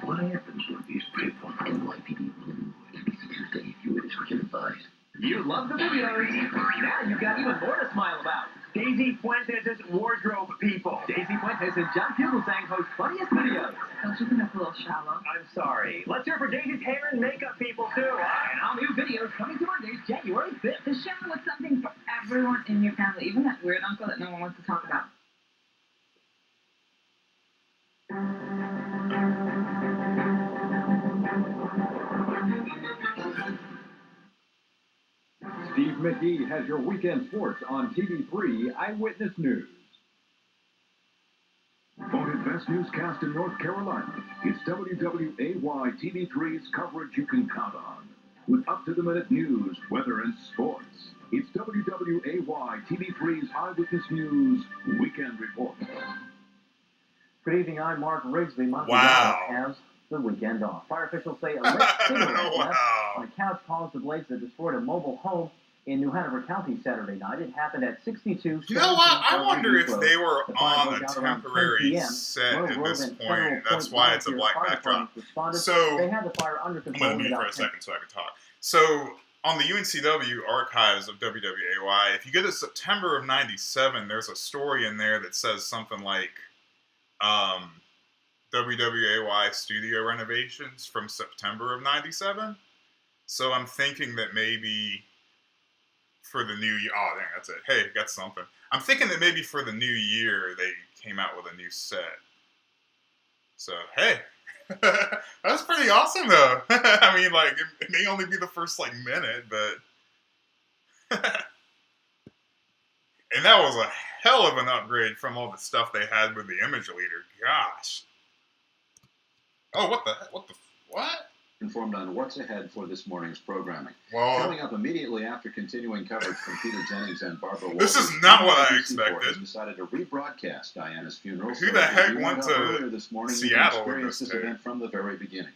What happens with these people? NYPD Blue, ABC Tuesday, you indiscretion advised. You love the videos. Now you've got even more to smile about. Daisy Fuentes' wardrobe people. Daisy Fuentes and John Fugelsang host funniest videos. Don't you think that's a little shallow? I'm sorry. Let's hear for Daisy's hair and makeup people, too. And all new videos coming to Mondays, January 5th. The show with something for everyone in your family, even that weird uncle that no one wants to talk about. Steve McGee has your weekend sports on TV3 Eyewitness News. Voted best newscast in North Carolina, it's WWAY TV3's coverage you can count on. With up-to-the-minute news, weather, and sports. It's WWAY TV3's Eyewitness News Weekend Report. Good evening, I'm Mark Rigsby. Wow. Has the weekend off. Fire officials say a lit cigarette nest on a couch caused the blaze that destroyed a mobile home in New Hanover County Saturday night. It happened at 62. You know what? I wonder if they were The fire on broke a out around 10 temporary p.m. set Grove at Road this and point. Federal That's Point why it's a volunteer black fire backdrop. departments responded. So, they had the fire under I'm control. going to mute for a second so I can talk. So, on the UNCW archives of WWAY, if you go to September of 97, there's a story in there that says something like WWAY studio renovations from September of 97. So I'm thinking that maybe for the new year. Oh, dang, that's it. Hey, got something. I'm thinking that maybe for the new year they came out with a new set. So, hey. That's pretty awesome, though. I mean, like, it may only be the first, like, minute, but... And that was a hell of an upgrade from all the stuff they had with the image leader. Gosh. Oh, what? Informed on what's ahead for this morning's programming. Well, coming up immediately after continuing coverage from Peter Jennings and Barbara Walters. This is not what I ABC4 expected. has decided to rebroadcast Diana's funeral. Who the heck went to earlier this morning, Seattle you can experience this event from the very beginning.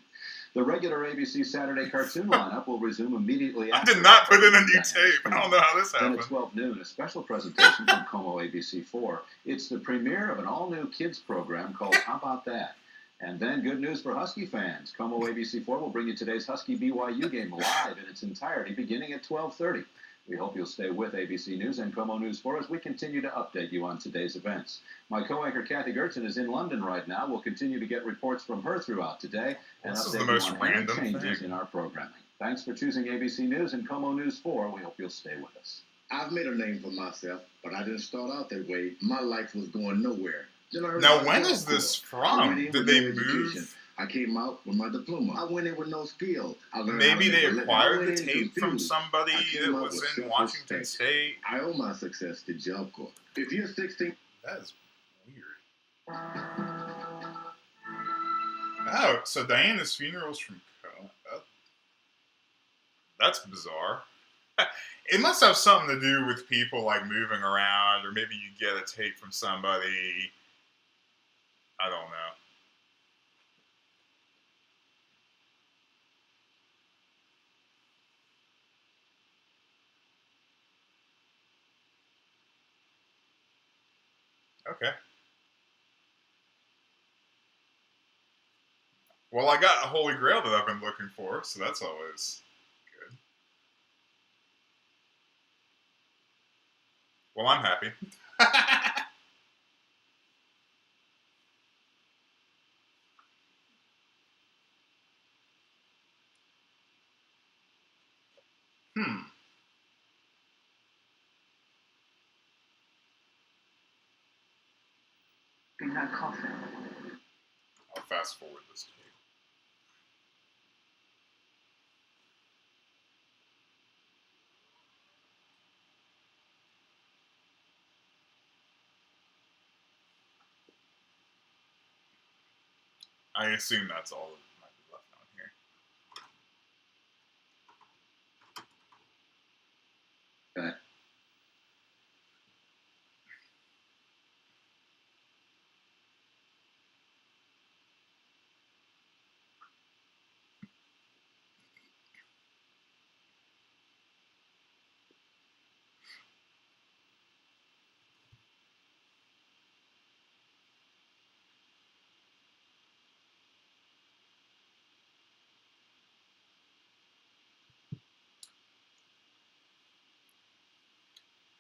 The regular ABC Saturday cartoon lineup will resume immediately after. I did not put in a new tape. I don't know how this happened. Then at 12 noon, a special presentation from Como ABC4. It's the premiere of an all-new kids program called How About That? And then good news for Husky fans. Como ABC4 will bring you today's Husky BYU game live in its entirety beginning at 12:30. We hope you'll stay with ABC News and Como News 4 as we continue to update you on today's events. My co-anchor Kathy Gertzen is in London right now. We'll continue to get reports from her throughout today and This is update the most you on any random changes thing. in our programming. Thanks for choosing ABC News and Como News 4. We hope you'll stay with us. I've made a name for myself, but I didn't start out that way. My life was going nowhere. Then I heard Now, about when Job is this Corps. I from? went in Did with they no education. move? I came out with my diploma. I went in with no skill. I learned Maybe how to they make a living. I acquired went the in tape from confused. somebody I came that out was with in Washington self-respect. State. I owe my success to Job Corps. If you're 16... That is weird. Oh, so Diana's funeral's from Como. That's bizarre. It must have something to do with people, like, moving around, or maybe you get a tape from somebody. I don't know. Okay. Well, I got a Holy Grail that I've been looking for, so that's always good. Well, I'm happy. In her coffin. I'll fast forward this tape. I assume that's all that might be left on here. Okay.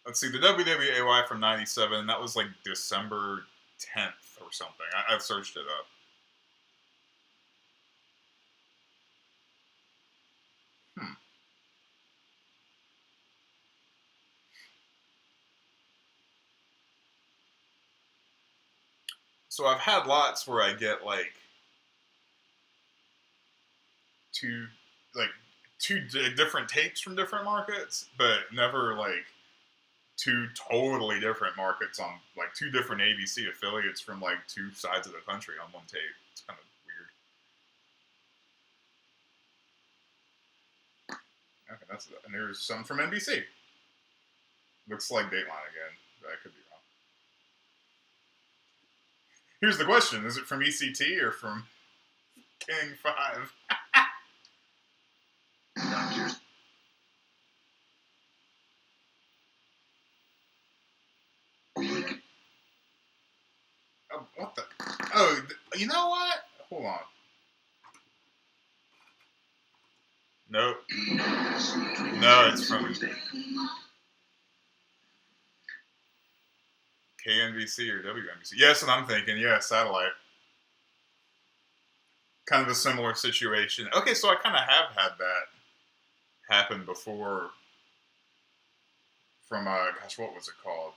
Let's see, the WWAY from '97, that was like December 10th or something. I've searched it up. So I've had lots where I get like two different tapes from different markets, but never like two totally different markets on like two different ABC affiliates from like two sides of the country on one tape. It's kind of weird. Okay, that's it. And there's some from NBC. Looks like Dateline again. That could be wrong. Here's the question: is it from ECT or from King 5? Doctors. Oh, what the? Oh, you know what? Hold on. Nope. No, it's from KNBC or WNBC. Yes, and I'm thinking, yeah, satellite. Kind of a similar situation. Okay, so I kind of have had that happen before. from, gosh, what was it called?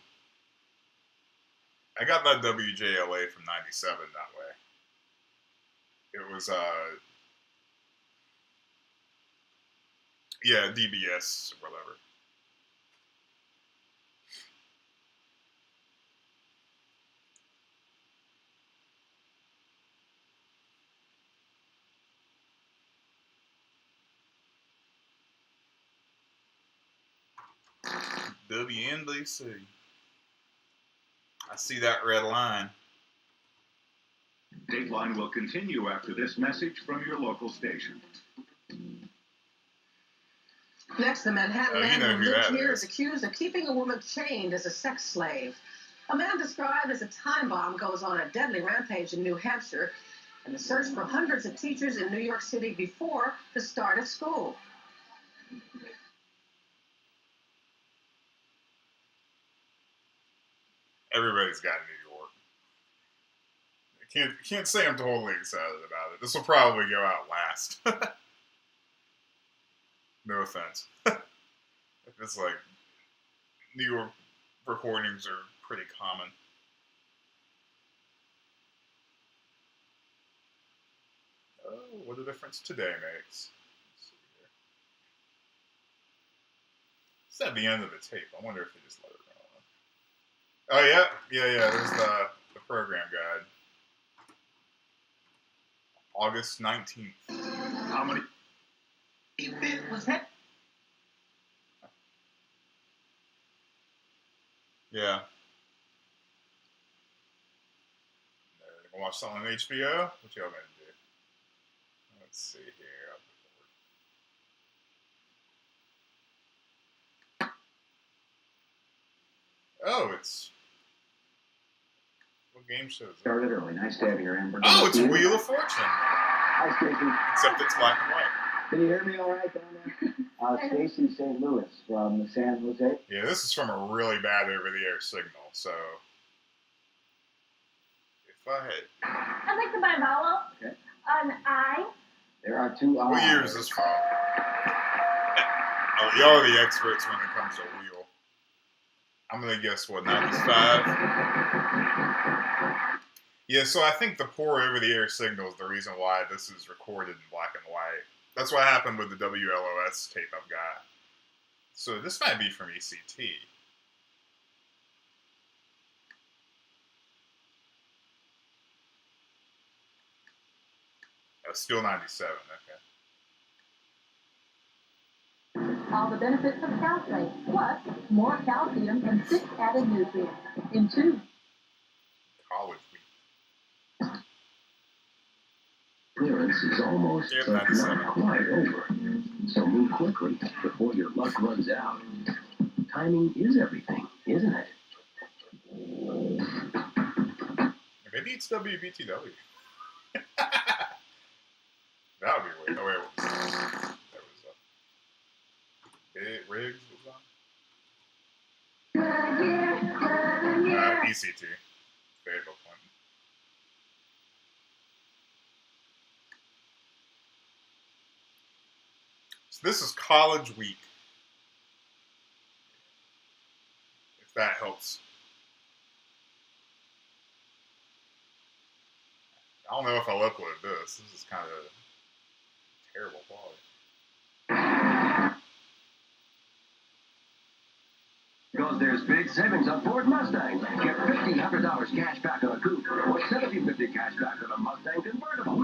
I got that WJLA from 97 that way. It was, yeah, DBS or whatever. WNBC. I see that red line. Dateline will continue after this message from your local station. Next, the Manhattan you man know who who lives that here is. is accused of keeping a woman chained as a sex slave. A man described as a time bomb goes on a deadly rampage in New Hampshire and the search for hundreds of teachers in New York City before the start of school. Everybody's got New York. I can't say I'm totally excited about it. This will probably go out last. No offense. It's like New York recordings are pretty common. Oh, what a difference today makes. Let's see here. It's at the end of the tape. I wonder if they just let it run on. Oh, yeah. Yeah. There's the program guide. August 19th. How many? Was that? Yeah. You gonna watch something on HBO? What y'all gonna do? Let's see here. Oh, it's... What game show is it? Started early. Nice to have you, Amber. Oh, it's Wheel of Fortune. Hi, Stacy. Except it's black and white. Can you hear me all right down there? Stacy St. Louis from San Jose. Yeah, this is from a really bad over-the-air signal, so... If I had... I'd like to buy a vowel. Okay. An I. There are two What year is this from? Oh, y'all are the experts when it comes to wheel. I'm going to guess, what, 95? Yeah, so I think the poor over-the-air signal is the reason why this is recorded in black and white. That's what happened with the WLOS tape I've got. So this might be from ECT. Oh, still 97, okay. All the benefits of calcium, plus more calcium and 6 added nutrients in 2. College week. Clearance is almost but not quite over. So move quickly before your luck runs out. Timing is everything, isn't it? Maybe it's WBTW. That would be weird. Oh, wait, what was that? Riggs was on? ECT. Fayetteville Clinton. So this is College Week. If that helps. I don't know if I'll upload this. This is kind of terrible quality. Because there's big savings on Ford Mustangs. Get $1,500 cash back on a coupe or $1,750 cash back on a Mustang convertible.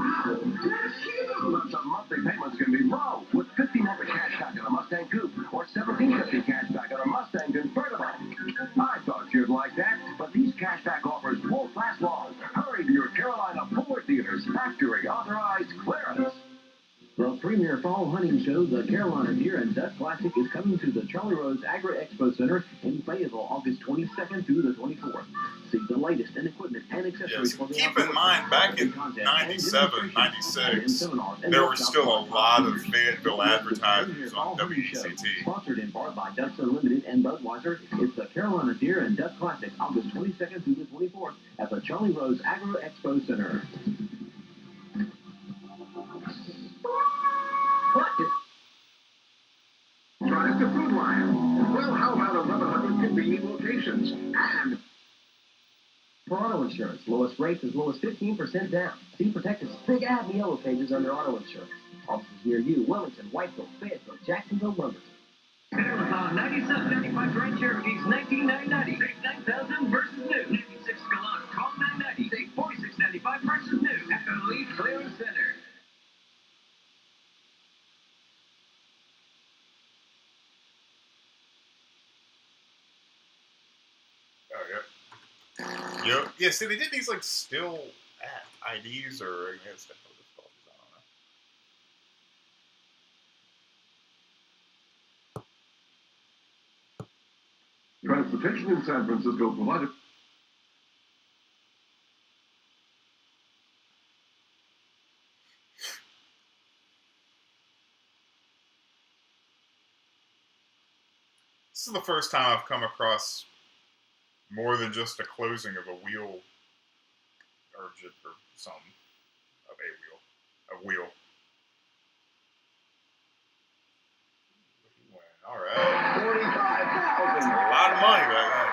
But the monthly payments can be low with $1,500 cash back on a Mustang coupe or $1,750 cash back on a Mustang convertible. I thought you'd like that, but these cashback offers won't last long. Hurry to your Carolina Ford dealers. Factory authorized clearance. The premier fall hunting show, the Carolina Deer and Duck Classic, is coming to the Charlie Rose Agri Expo Center in Fayetteville, August 22nd through the 24th. See the latest in equipment and accessories for the keep in mind, back in 97, 96, there were still a lot of Fayetteville advertisers on WCT. Sponsored in part by Ducks Unlimited and Budweiser, it's the Carolina Deer and Duck Classic, August 22nd through the 24th at the Charlie Rose Agri Expo Center. What is... Drive to Food Lion. Well, how about $1,100 locations, and For auto insurance, lowest rates as low as 15% down. See Protective's big ad in the yellow pages under auto insurance. Offices near you, Wilmington, Whiteville, Fayetteville, Jacksonville, Lumberton. Marathon 97, 95 Grand Cherokees, 19,990. Save 9,000 versus new. 96 Gallant, 12,990. Save 46.95 versus new. At the Elite Clearance Center. Oh, yep. Yep. Yeah, see, they did these, like, still IDs or, I guess, technical difficulties. I don't know. transportation in San Francisco provided. This is the first time I've come across more than just a closing of a wheel or something of a wheel. All right. 45,000. A lot of money back then.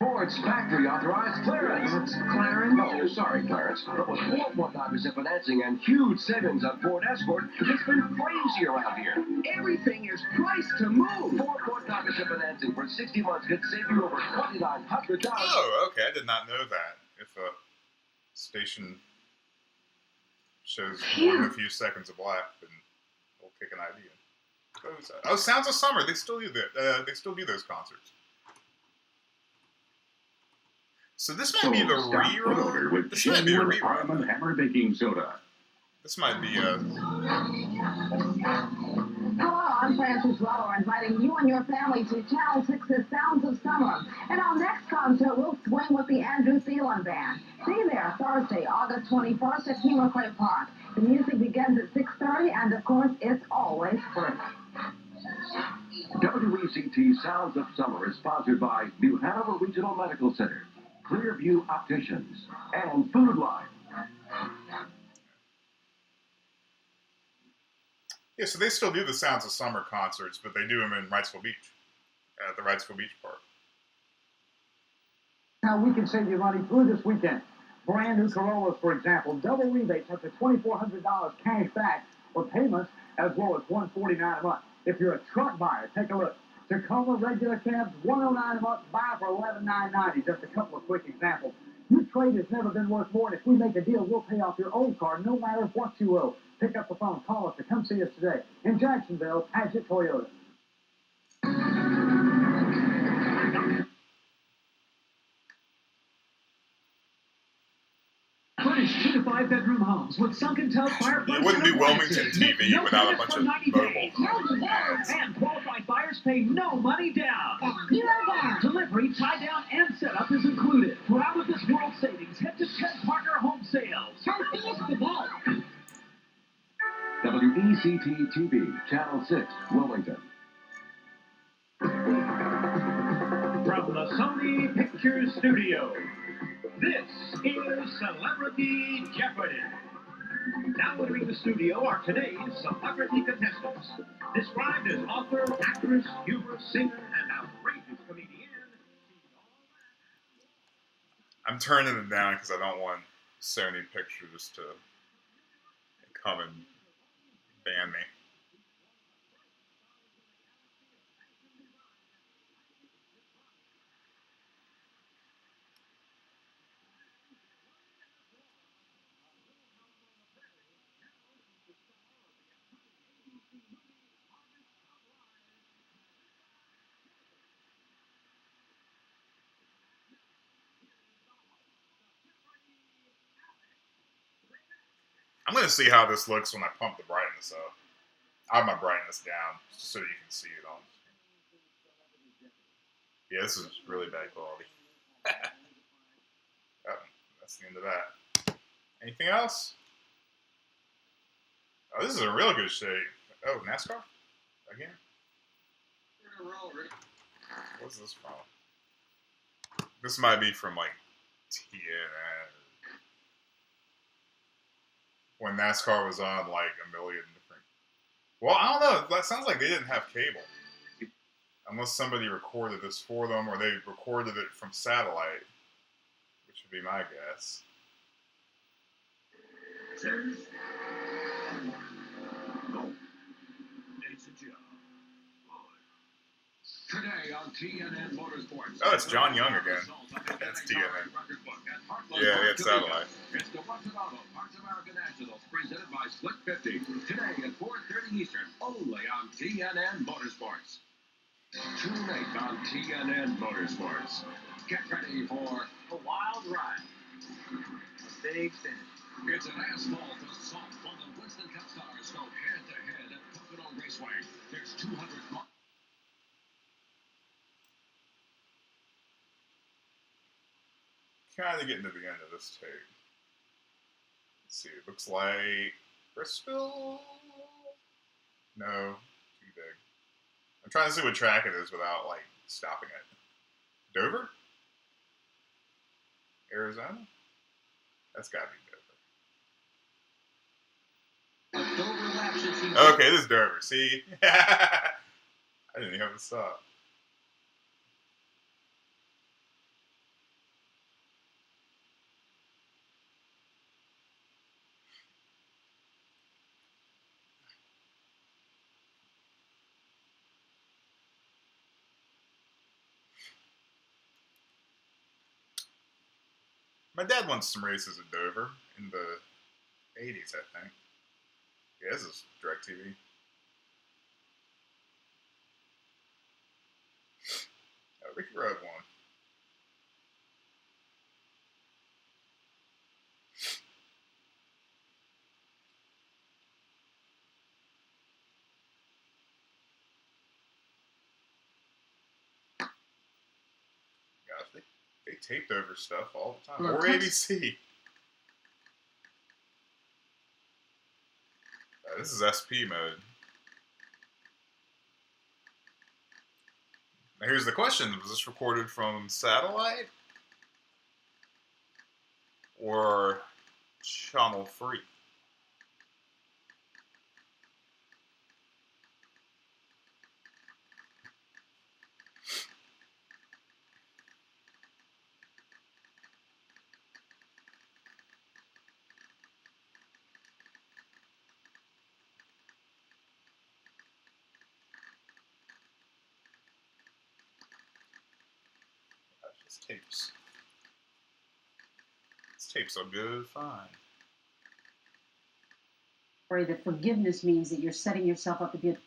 Ford's factory authorized clearance. That's Clarence? Oh, sorry, Clarence. But with 4.9% financing and huge savings on Ford Escort, it's been crazy around here. Everything is priced to move. 4.9% financing for 60 months could save you over $2,900. Oh, okay. I did not know that. If a station shows more than a few seconds of black, then we'll kick an ID in. Oh, Sounds of Summer. They still do that. They still do those concerts. So this might be the rerun. With This might be a rerun. Arm & Hammer baking soda. This might be a. Hello, I'm Frances Weller, inviting you and your family to Channel 6's Sounds of Summer. And our next concert, we'll swing with the Andrew Thielen Band. See you there Thursday, August 21st at Hemocray Park. The music begins at 6:30, and of course, it's always free. WECT Sounds of Summer is sponsored by New Hanover Regional Medical Center, Clearview Opticians, and Food Line. Yeah, so they still do the Sounds of Summer concerts, but they do them in Wrightsville Beach, at the Wrightsville Beach Park. Now we can save you money through this weekend. Brand new Corollas, for example, double rebates up to $2,400 cash back, or payments as low as $149 a month. If you're a truck buyer, take a look. Tacoma regular cabs, $109 a month, buy for $11,990. Just a couple of quick examples. Your trade has never been worth more, and if we make a deal, we'll pay off your old car no matter what you owe. Pick up the phone, call us, or come see us today. In Jacksonville, Padgett Toyota. Furnished 2 to 5 bedroom homes with sunken tub, fireplace. It wouldn't be Wilmington TV without a bunch of mobile ads. And qualified buyers pay no money down. Zero down. Delivery, tie down, and setup is included. For out of this world savings, head to Ted Partner Home Sales. Come see us today. WECT TV, Channel 6, Wilmington. From the Sony Pictures Studio, this is Celebrity Jeopardy! Now entering the studio are today's celebrity contestants. Described as author, actress, humorous singer, and outrageous comedian. I'm turning it down because I don't want Sony Pictures to come and ban me. I'm going to see how this looks when I pump the brightness up. I have my brightness down just so you can see it on. Yeah, this is really bad quality. Oh, that's the end of that. Anything else? Oh, this is in real good shape. Oh, NASCAR? Again? What's this from? This might be from, like, TNN. When NASCAR was on, like, a million different Well, I don't know. That sounds like they didn't have cable. Unless somebody recorded this for them, or they recorded it from satellite, which would be my guess. Today on TNN Motorsports. Oh, it's John Young again. That's TNN. Yeah, it's satellite. It's the What's It Auto Parts America Nationals presented by Split 50. Today at 4:30 Eastern, only on TNN Motorsports. Tonight on TNN Motorsports. Get ready for A wild ride. A big thing. It's an asphalt assault when the Winston Cup stars go head-to-head at Pocono Raceway. There's 200 miles. Kind of getting to the end of this tape. Let's see. It looks like Bristol. No, too big. I'm trying to see what track it is without like stopping it. Dover? Arizona? That's gotta be Dover. A Dover lap since he Okay, this is Dover. See? I didn't even have to stop. My dad won some races at Dover in the 80s, I think. Yeah, this is DirecTV. Oh, Ricky Road won. Gosh, they taped over stuff all the time. Or ABC. This is SP mode. Now here's the question. Was this recorded from satellite? Or channel 3? Gosh, this tape's so good, fine. That forgiveness means that you're setting yourself up to get.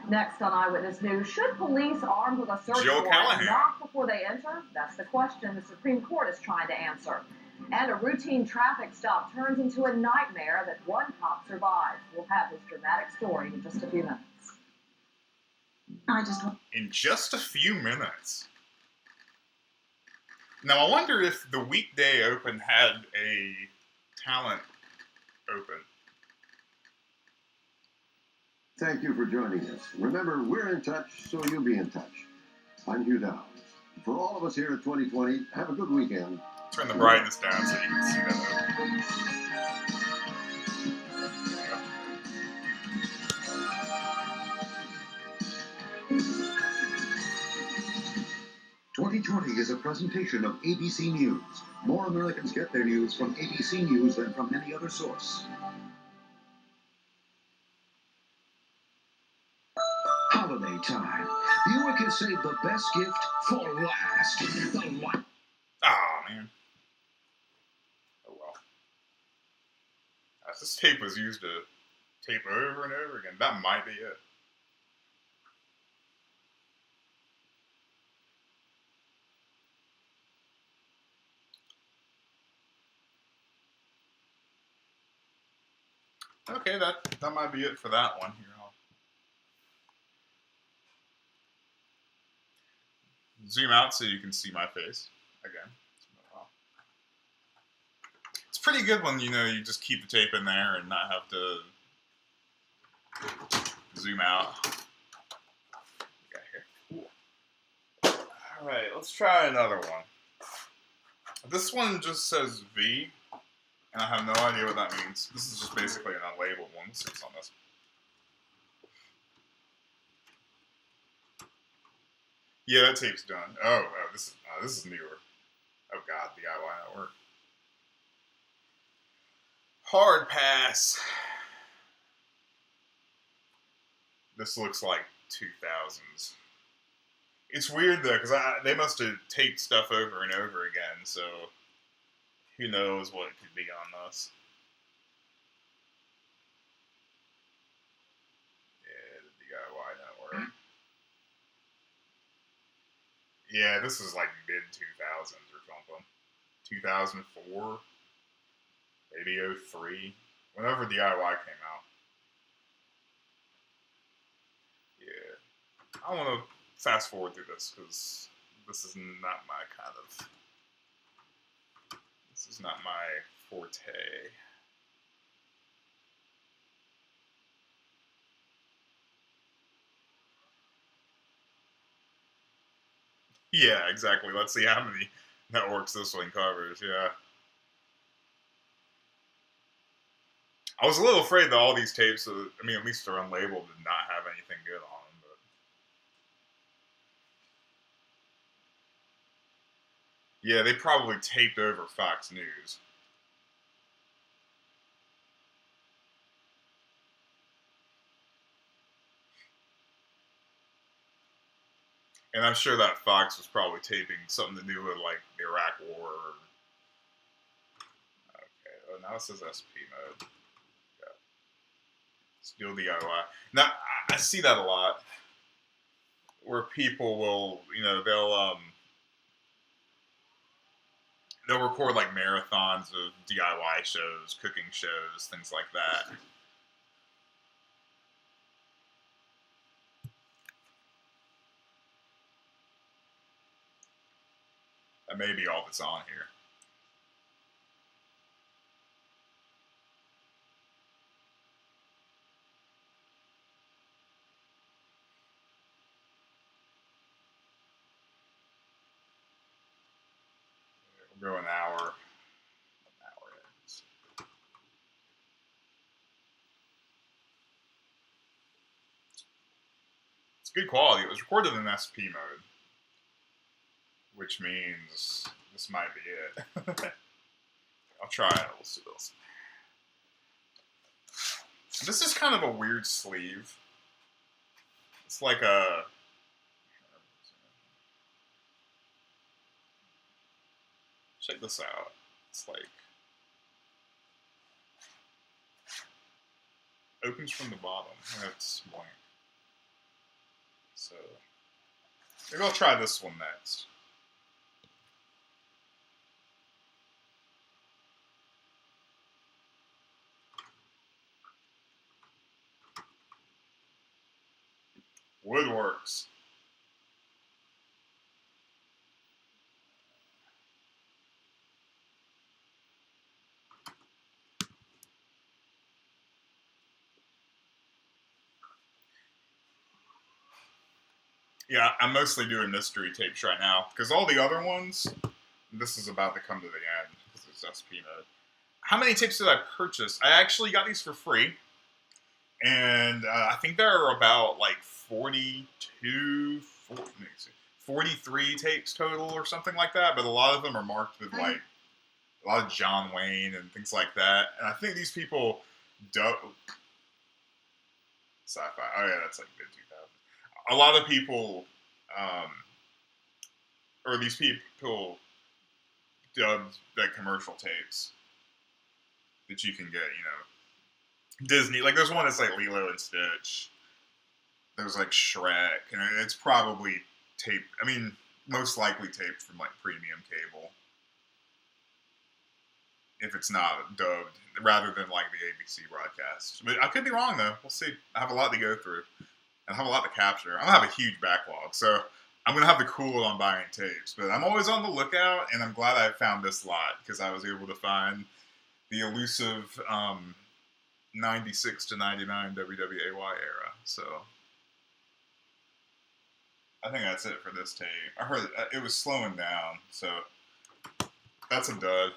Next on Eyewitness News, should police armed with a search warrant knock before they enter? That's the question the Supreme Court is trying to answer. And a routine traffic stop turns into a nightmare that one cop survives. We'll have his dramatic story in just a few minutes. In just a few minutes. Now, I wonder if the weekday open had a talent open. Thank you for joining us. Remember, we're in touch, so you'll be in touch. I'm Hugh Downs. For all of us here at 2020, have a good weekend. Turn the brightness down so you can see that open. 2020 is a presentation of ABC News. More Americans get their news from ABC News than from any other source. Holiday time. Buick has saved the best gift for last. The light. Oh, man. Oh, well. This tape was used to tape over and over again. That might be it. Okay, that might be it for that one. Here, I'll zoom out so you can see my face again. It's pretty good when, you know, you just keep the tape in there and not have to zoom out. Alright, let's try another one. This one just says V, and I have no idea what that means. This is just basically an unlabeled one. Let's see what's on this. Yeah, that tape's done. Oh, this is newer. Oh god, DIY Network. Hard pass. This looks like 2000s. It's weird though, because they must have taped stuff over and over again, so who knows what could be on this. Yeah, the DIY Network. Yeah, this is like mid-2000s or something. 2004, maybe 03, whenever DIY came out. Yeah, I want to fast forward through this because this is not my kind of. This is not my forte. Yeah, exactly. Let's see how many networks this one covers. Yeah. I was a little afraid that all these tapes, I mean, at least they're unlabeled, did not have anything good on them. But yeah, they probably taped over Fox News. And I'm sure that Fox was probably taping something to do with, like, the Iraq War. Okay, oh, now it says SP mode. Yeah. Still DIY. Now, I see that a lot. Where people will, you know, they'll record, like, marathons of DIY shows, cooking shows, things like that. That may be all that's on here. We'll go an hour. It's good quality. It was recorded in SP mode, which means this might be it. I'll try it. We'll see this. This is kind of a weird sleeve. It's like a... Check this out. It's like... Opens from the bottom. That's blank. So... Maybe I'll try this one next. Woodworks. Yeah, I'm mostly doing mystery tapes right now, because all the other ones, this is about to come to the end, because it's SP mode. How many tapes did I purchase? I actually got these for free, and I think there are about like 43 tapes total or something like that, but a lot of them are marked with like a lot of John Wayne and things like that, and I think these people sci-fi, oh yeah, that's like mid-2000s. A lot of people, or these people dubbed like commercial tapes that you can get, you know, Disney. Like there's one that's like Lilo and Stitch. There's like Shrek, and it's probably taped. I mean, most likely taped from like premium cable, if it's not dubbed, rather than like the ABC broadcast. But I could be wrong though. We'll see. I have a lot to go through. I have a lot to capture. I'm gonna have a huge backlog, so I'm gonna have to cool on buying tapes. But I'm always on the lookout, and I'm glad I found this lot because I was able to find the elusive 96 to 99 WWAY era. So I think that's it for this tape. I heard it was slowing down, so that's a dud.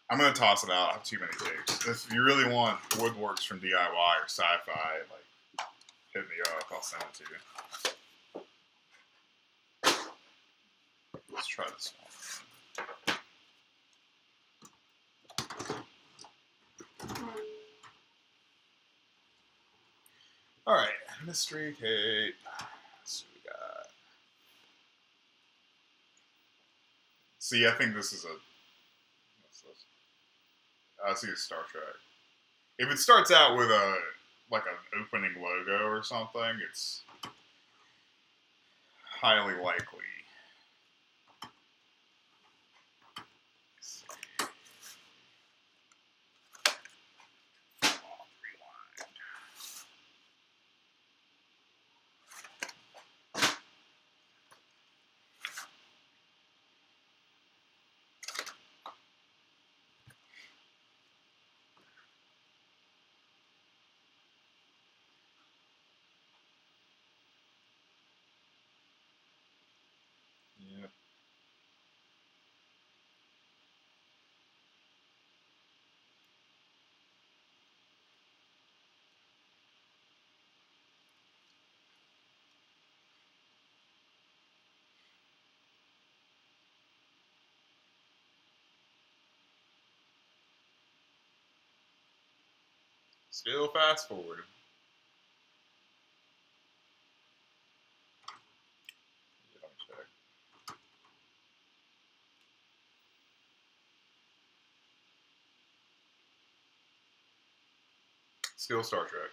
I'm gonna toss it out. I have too many tapes. If you really want woodworks from DIY or sci-fi, like, hit me up. I'll send it to you. Let's try this one. All right, mystery tape. Let's see what we got. See, I think this is a. What's this? I see a Star Trek. If it starts out with a like an opening logo or something, it's highly likely. Yep. Still fast forward. Let me check. Still Star Trek.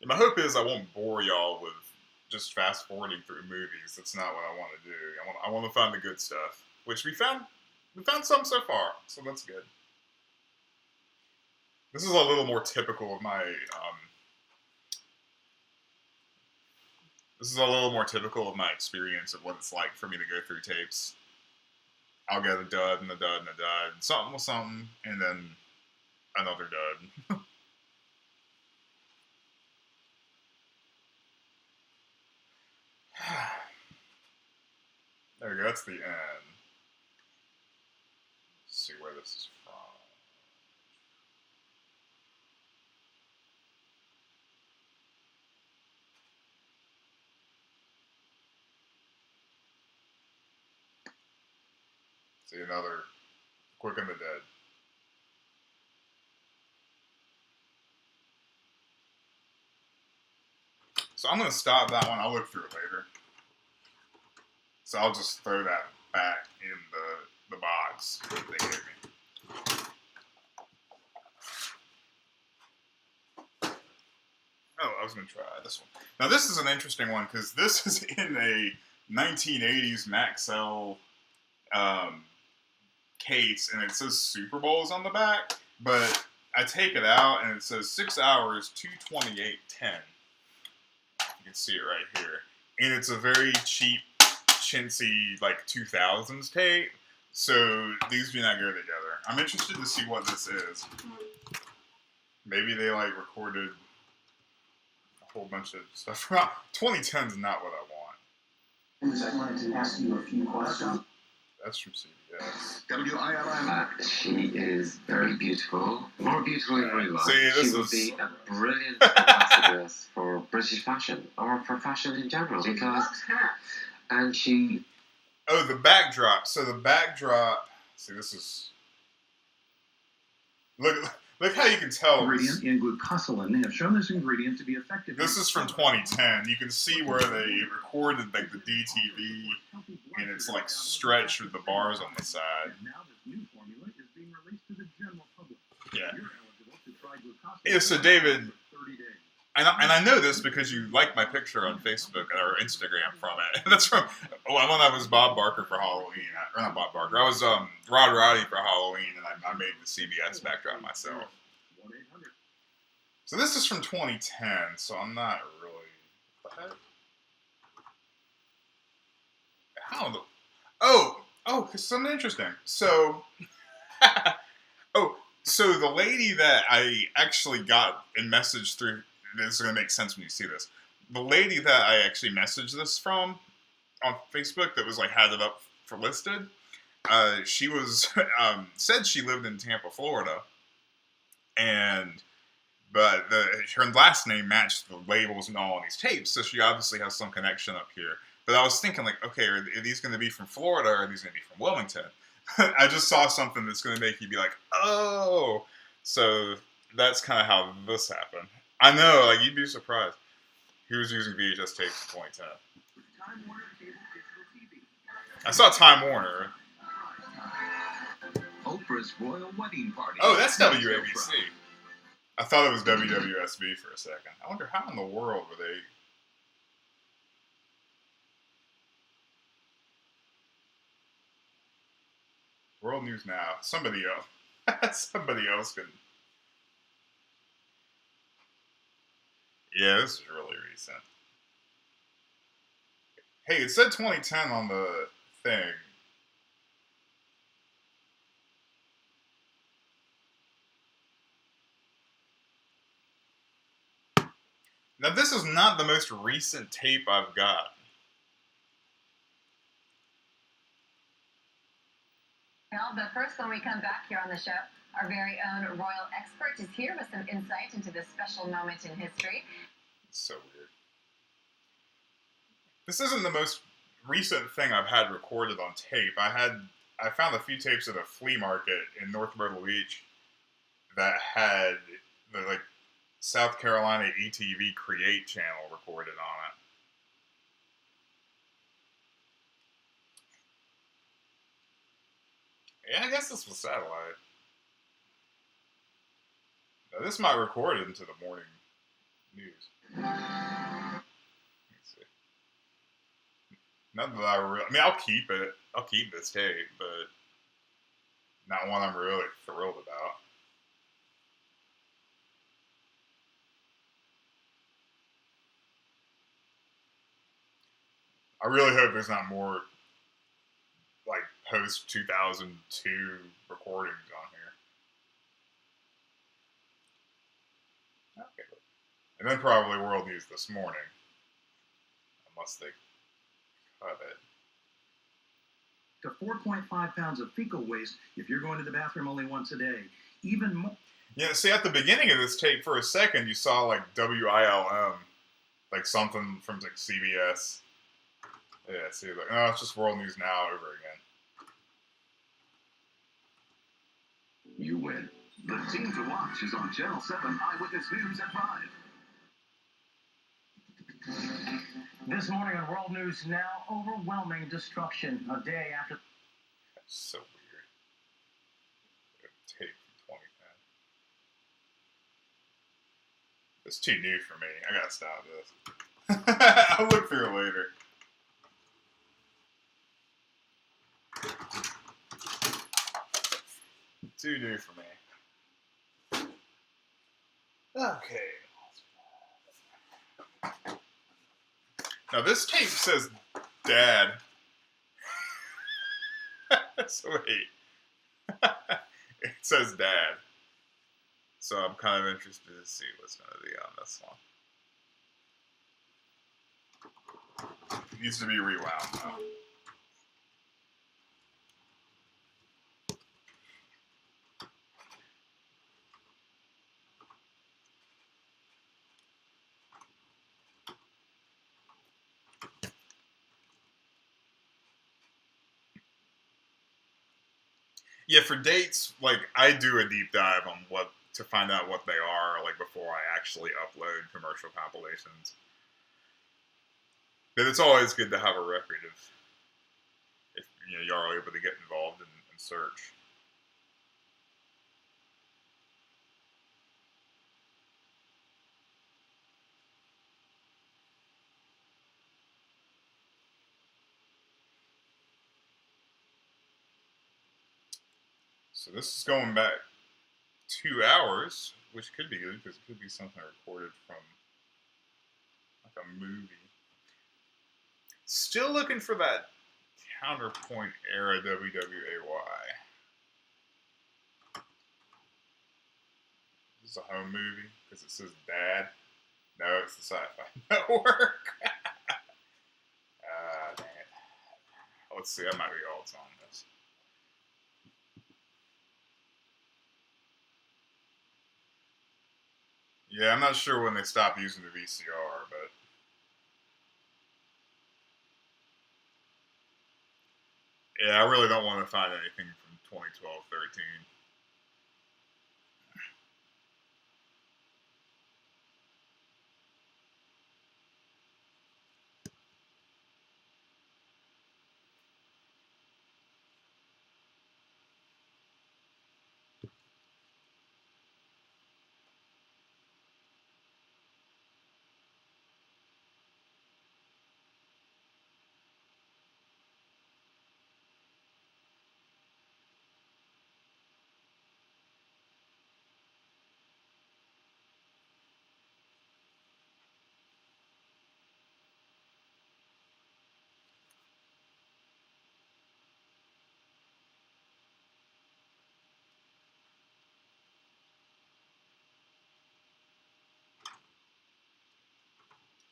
And my hope is I won't bore y'all with just fast forwarding through movies. That's not what I want to do. I want to find the good stuff, which we found. We found some so far, so that's good. This is a little more typical of my. This is a little more typical of my experience of what it's like for me to go through tapes. I'll get a dud and a dud and a dud, something with something, and then another dud. There we go, that's the end. Let's see where this is from. See another Quick and the Dead. So I'm going to stop that one. I'll look through it later. So I'll just throw that back in the box that they gave me. Oh, I was going to try this one. Now this is an interesting one because this is in a 1980s Maxell case, and it says Super Bowls on the back, but I take it out and it says 6 hours, 228.10. You can see it right here. And it's a very cheap, chintzy, like 2000s tape, so these do not go together. I'm interested to see what this is. Maybe they like recorded a whole bunch of stuff. 2010 is not what I want. I wanted to ask you a few questions. That's from CBS. She is very beautiful. More beautiful in real life. See, she would be a brilliant ambassador for British fashion, or for fashion in general. Because, and she... Oh, the backdrop. So the backdrop... See, this is... Look how you can tell. Ingredient in glucosamine have shown this ingredient to be effective. This is from 2010. You can see where they recorded like the DTV, and it's like stretched with the bars on the side. Now this new formula is being released to the general public. Yeah. You're eligible to try glucosamine. Yeah. So David, And I know this because you liked my picture on Facebook or Instagram from it. That's from when I was Bob Barker for Halloween. Or not Bob Barker. I was Rod Roddy for Halloween, and I made the CBS backdrop myself. So this is from 2010, so I'm not really... How the... Oh, something interesting. So... So the lady that I actually got a message through... This is going to make sense when you see this. The lady that I actually messaged this from on Facebook that was like had it up for listed, she was said she lived in Tampa, Florida, but her last name matched the labels and all on these tapes, so she obviously has some connection up here. But I was thinking, like, okay, are these going to be from Florida or are these going to be from Wilmington? I just saw something that's going to make you be like, oh. So that's kind of how this happened. I know, like, you'd be surprised. He was using VHS tapes in 2010. I saw Time Warner. Oprah's Royal Wedding Party. Oh, that's WABC. I thought it was WWSB for a second. I wonder how in the world were they... World News Now. Somebody else. Somebody else can... Yeah, this is really recent. Hey, it said 2010 on the thing. Now, this is not the most recent tape I've got. Well, but first, when we come back here on the show, our very own royal expert is here with some insight into this special moment in history. It's so weird. This isn't the most recent thing I've had recorded on tape. I found a few tapes at a flea market in North Myrtle Beach that had the like South Carolina ETV Create channel recorded on it. Yeah, I guess this was satellite. Now, this might record it into the morning news. Let's see. Not that I mean, I'll keep it. I'll keep this tape, but not one I'm really thrilled about. I really hope there's not more like post 2002 recordings on here. Okay. And then probably World News This Morning. Unless they cut it. To 4.5 pounds of fecal waste if you're going to the bathroom only once a day. Even more. Yeah, see, at the beginning of this tape, for a second, you saw like WILM, like something from like CBS. Yeah, see, like, oh, it's just World News Now over again. You win. The Team to Watch is on Channel 7 Eyewitness News at 5. This morning on World News Now, overwhelming destruction a day after... That's so weird. Tape from 2010. It's too new for me. I gotta stop this. I'll look through it later. Too new for me. Okay. Now this tape says Dad. So wait. It says Dad. So I'm kind of interested to see what's going to be on this one. It needs to be rewound now. Yeah, for dates, like, I do a deep dive on to find out what they are, like, before I actually upload commercial compilations. But it's always good to have a record of if you are able to get involved and search. So this is going back 2 hours, which could be good because it could be something recorded from like a movie. Still looking for that Counterpoint era WWAY. This is a home movie because it says Dad. No, it's the Sci-Fi Network. Dang it. Let's see, that might be all it's on this. Yeah, I'm not sure when they stopped using the VCR, but yeah, I really don't want to find anything from 2012-13.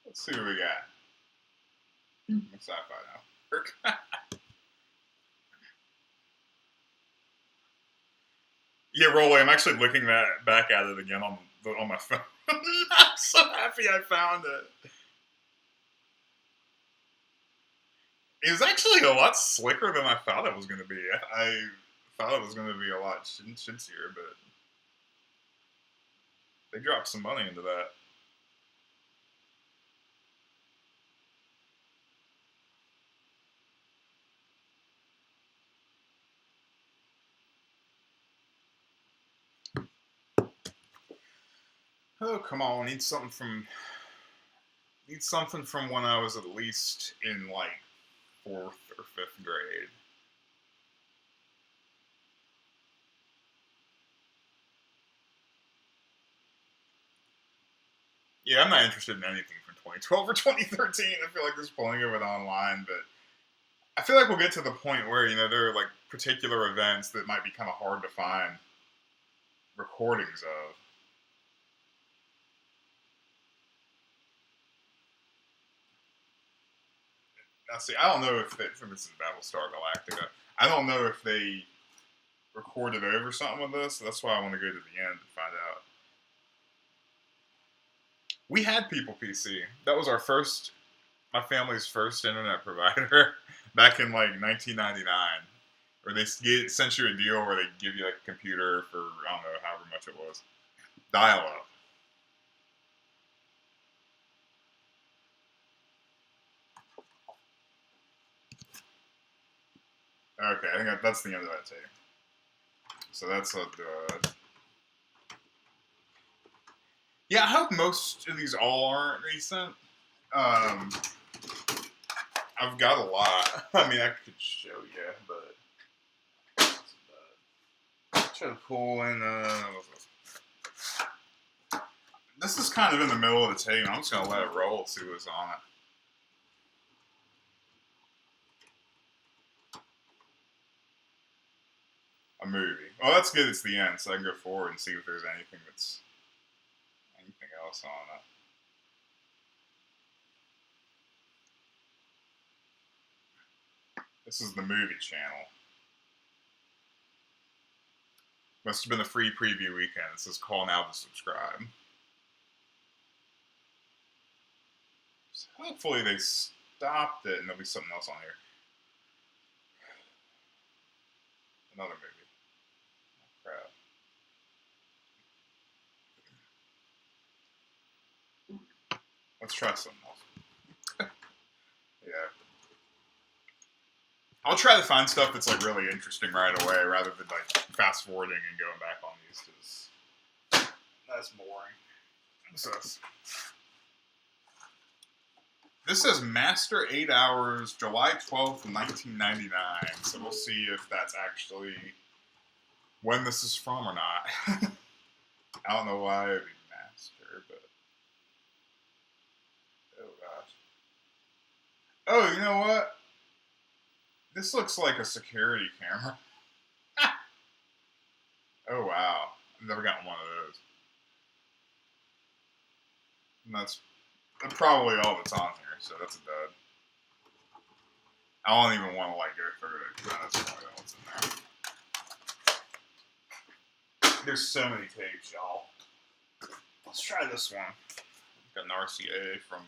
Let's see what we got. Sci-Fi now. Yeah, Rolly, I'm actually looking back at it again on my phone. I'm so happy I found it. It was actually a lot slicker than I thought it was going to be. I thought it was going to be a lot chintzier, but they dropped some money into that. Oh, come on. Need something from when I was at least in, like, 4th or 5th grade. Yeah, I'm not interested in anything from 2012 or 2013. I feel like there's plenty of it online, but I feel like we'll get to the point where, there are, like, particular events that might be kind of hard to find recordings of. Now, see, I don't know if this is Battlestar Galactica. I don't know if they recorded over something with this. So that's why I want to go to the end and find out. We had People PC. That was my family's first internet provider back in like 1999. Where they sent you a deal where they give you like a computer for, I don't know, however much it was. Dial-up. Okay, I think that's the end of that tape. So that's a... yeah, I hope most of these all aren't recent. I've got a lot. I mean, I could show you, but... try to pull in... this is kind of in the middle of the tape. I'm just going to let it roll and see what's on it. A movie. Well, that's good. It's the end, so I can go forward and see if there's anything else on it. This is the movie channel. Must have been the free preview weekend. It says call now to subscribe. So hopefully they stopped it and there'll be something else on here. Another movie. Crap. Let's try something else. Yeah. I'll try to find stuff that's like really interesting right away rather than like fast forwarding and going back on these because that's boring. What's this? This says Master 8 Hours, July 12th, 1999. So we'll see if that's actually when this is from or not. I don't know why it would be master, but oh gosh. Oh, you know what? This looks like a security camera. Oh wow, I've never gotten one of those. And that's probably all that's on here, so that's a dud. I don't even want to like go through it. That's probably all that's in there. There's so many tapes, y'all. Let's try this one. Got an RCA from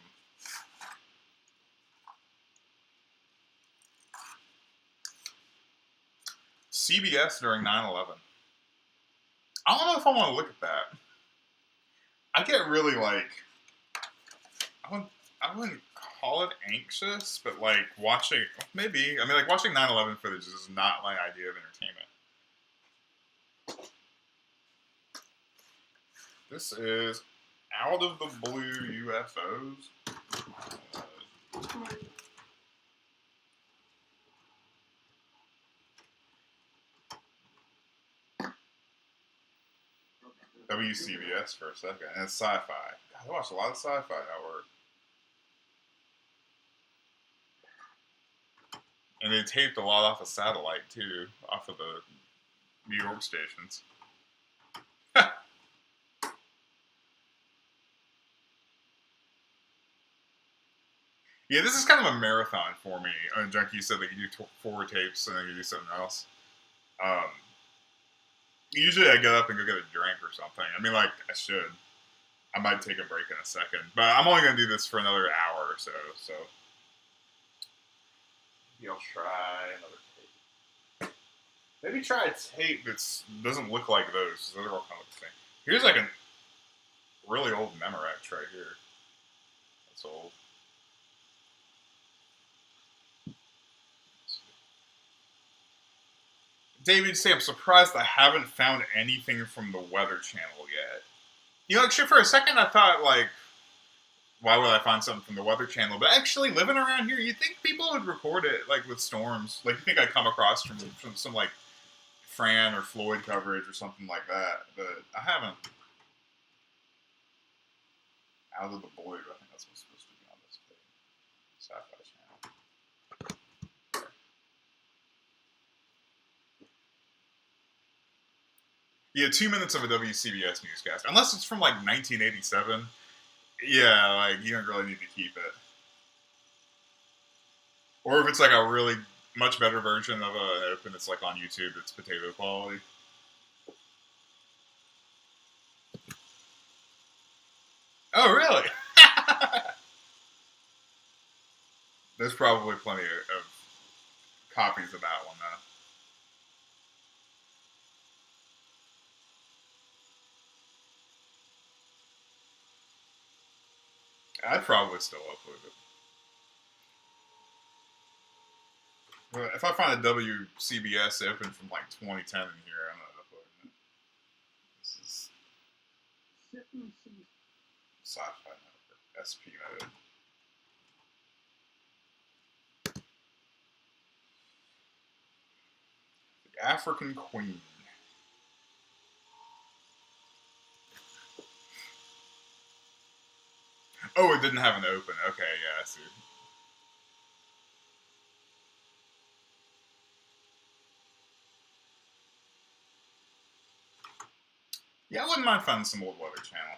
CBS during 9/11. I don't know if I want to look at that. I get really like, I wouldn't call it anxious, but like watching, maybe, I mean like watching 9/11 footage is not my idea of entertainment. This is Out of the Blue UFOs. WCBS for a second, and it's sci-fi. God, I watch a lot of Sci-Fi Network. And they taped a lot off of satellite, too, off of the New York stations. Yeah, this is kind of a marathon for me. Junkie said that you do 4 tapes and then you do something else. Usually I get up and go get a drink or something. I mean, like, I should. I might take a break in a second. But I'm only going to do this for another hour or so. So maybe I'll try another tape. Maybe try a tape that doesn't look like those. Those are all kind of the same. Here's like a really old Memorex right here. That's old. David say, I'm surprised I haven't found anything from the Weather Channel yet. You know, actually, for a second I thought, like, why would I find something from the Weather Channel? But actually, living around here, you'd think people would record it, like, with storms. Like, you think I'd come across from some, like, Fran or Floyd coverage or something like that. But I haven't. Out of the Blue, I think that's what's supposed to be on this page. Sci-Fi Channel. Yeah, 2 minutes of a WCBS newscast. Unless it's from, like, 1987. Yeah, like, you don't really need to keep it. Or if it's, like, a really much better version of an open that's, like, on YouTube, it's potato quality. Oh, really? There's probably plenty of copies of that one, though. I'd probably still upload it. But if I find a WCBS open from like 2010 in here, I'm not uploading it. This is Sci-Fi Network, SP mode. The African Queen. Oh, it didn't have an open. Okay, yeah, I see. Yeah, I wouldn't mind finding some old Weather Channel.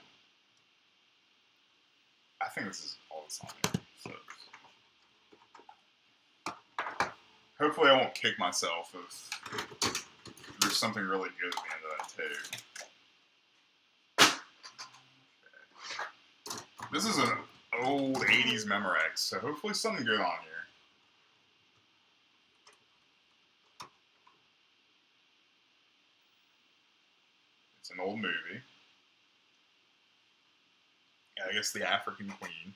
I think this is all that's on here. So hopefully I won't kick myself if there's something really good at the end of that tape. Okay. This is an old 80s Memorex, so hopefully something good on here. It's an old movie. Yeah, I guess The African Queen.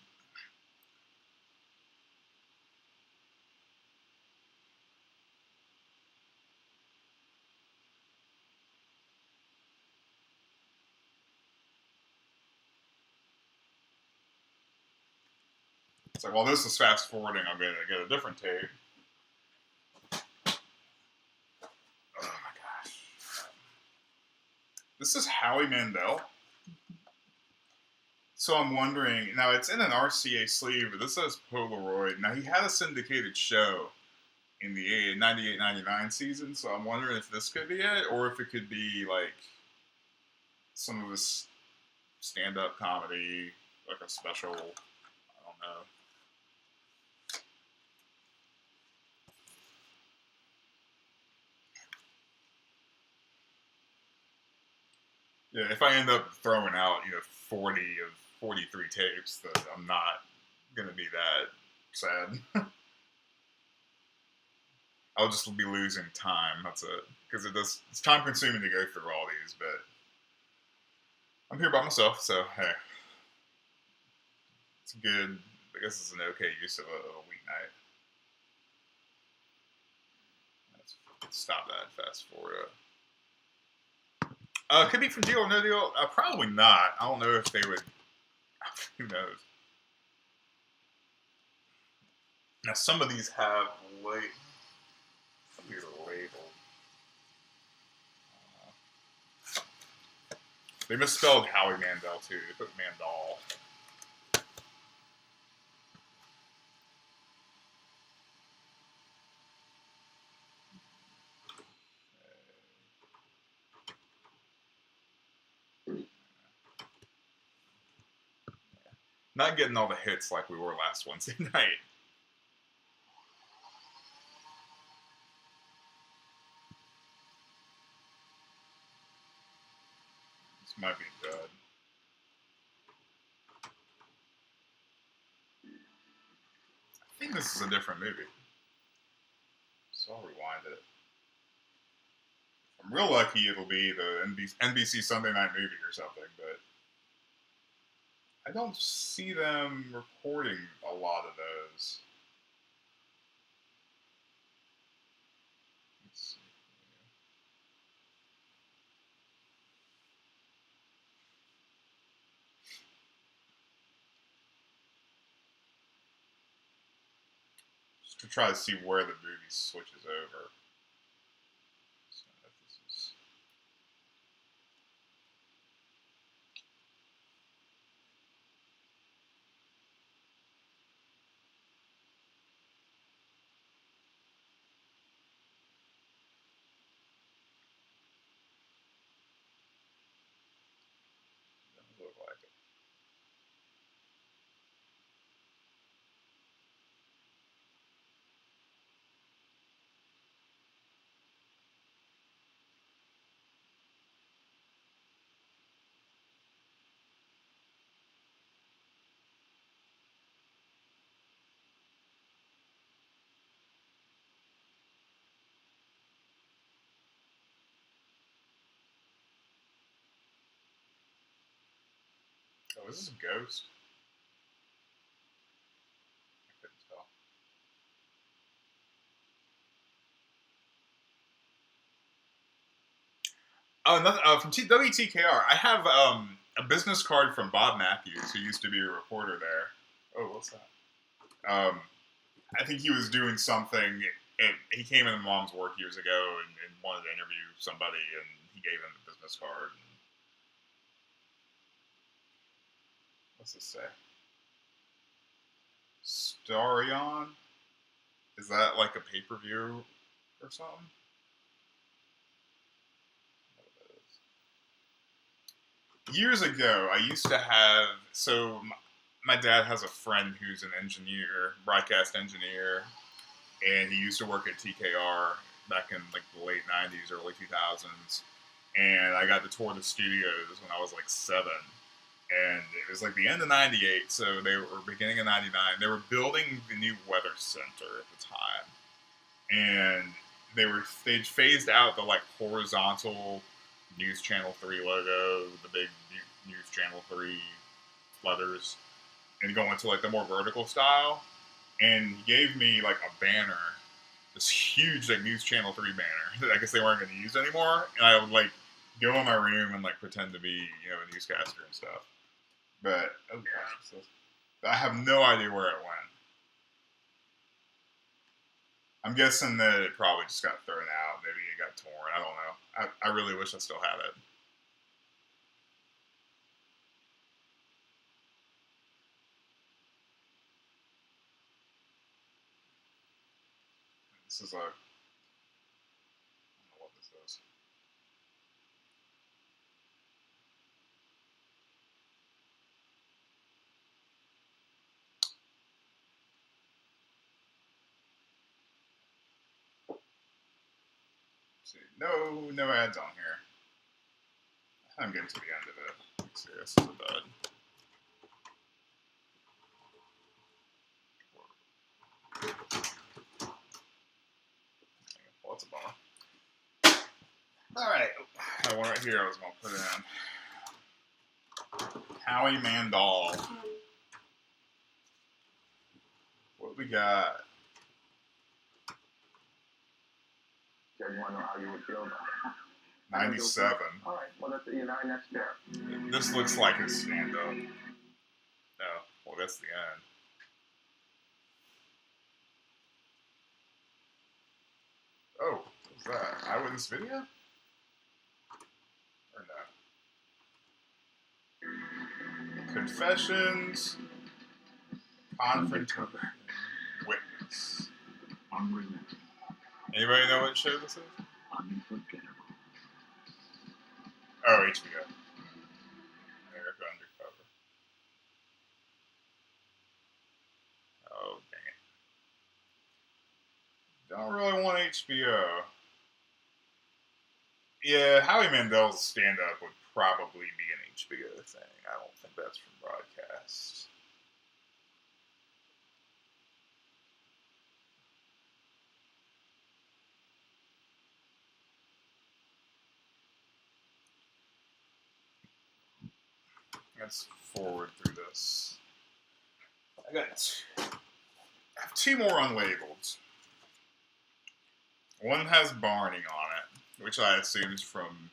It's like, well, this is fast forwarding. I'm going to get a different tape. Oh my gosh. This is Howie Mandel. So I'm wondering, now it's in an RCA sleeve, but this says Polaroid. Now he had a syndicated show in the 98-99 season, so I'm wondering if this could be it, or if it could be like some of his stand-up comedy, like a special, I don't know. Yeah, if I end up throwing out, 40 of 43 tapes, then I'm not gonna be that sad. I'll just be losing time. That's it, because it's time consuming to go through all these. But I'm here by myself, so hey, it's good. I guess it's an okay use of a weeknight. Let's stop that. Fast forward. Could be from Deal or No Deal. Probably not. I don't know if they would. Who knows? Now some of these have some of these are labeled. They misspelled Howie Mandel too. They put Mandal. Not getting all the hits like we were last Wednesday night. This might be good. I think this is a different movie. So I'll rewind it. If I'm real lucky, it'll be the NBC Sunday Night Movie or something, but I don't see them recording a lot of those. Let's see. Just to try to see where the movie switches over. So if this is... Doesn't look like it. Oh, is this a ghost? I couldn't tell. Oh, nothing, from WTKR. I have a business card from Bob Matthews, who used to be a reporter there. Oh, what's that? I think he was doing something, and he came into Mom's work years ago and wanted to interview somebody, and he gave him the business card. And what's this say? Starion? Is that like a pay-per-view or something? Years ago, I used to have, so my dad has a friend who's an engineer, broadcast engineer, and he used to work at TKR back in like the late 90s, early 2000s, and I got to tour the studios when I was like 7, and it was like the end of 98, so they were beginning of 99. They were building the new weather center at the time, and they'd phased out the like horizontal News Channel 3 logo, the big News Channel 3 letters, and going to like the more vertical style. And he gave me like a banner, this huge like News Channel 3 banner that I guess they weren't going to use anymore. And I would like go in my room and like pretend to be, a newscaster and stuff. But oh gosh, I have no idea where it went. I'm guessing that it probably just got thrown out. Maybe it got torn. I don't know. I really wish I still had it. This is a... I don't know what this is. Let's see. No ads on here. I'm getting to the end of it. Let's see, this is a dud. Well, that's a bummer. Alright. That one right here I was going to put in. Howie Mandel. What we got? You guys want to know how you would feel about it? 97. All right, well, that's next there. This looks like his stand-up. No, well, that's the end. Oh, what's that? Eyewitness video? Or no? Confessions. Confrontation. Witness. Anybody know what show this is? Oh, HBO. America Undercover. Oh, dang it. Don't really want HBO. Yeah, Howie Mandel's stand-up would probably be an HBO thing. I don't think that's from broadcast. Let's forward through this. I have two more unlabeled. One has Barney on it, which I assume is from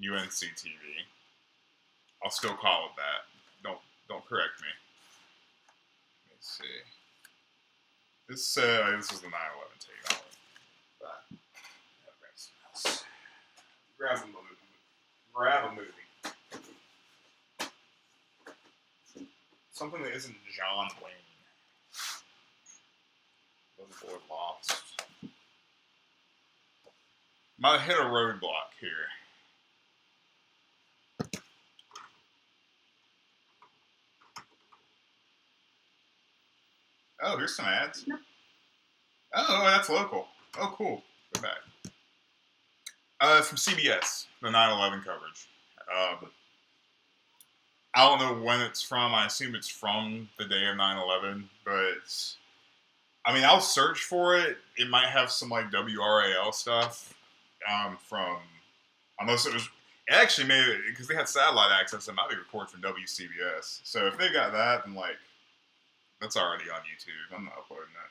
UNC TV. I'll still call it that. Don't correct me. Let me see. This is the 9/11 take. Grab a movie. Something that isn't John Wayne. Board lost. Might hit a roadblock here. Oh, here's some ads. No. Oh, that's local. Oh, cool. Go back. From CBS, the 9/11 coverage. I don't know when it's from. I assume it's from the day of 9/11, but I mean, I'll search for it. It might have some like WRAL stuff from. Unless it was. It actually made it because they had satellite access. It might be recorded from WCBS. So if they got that, then like that's already on YouTube. I'm not uploading that.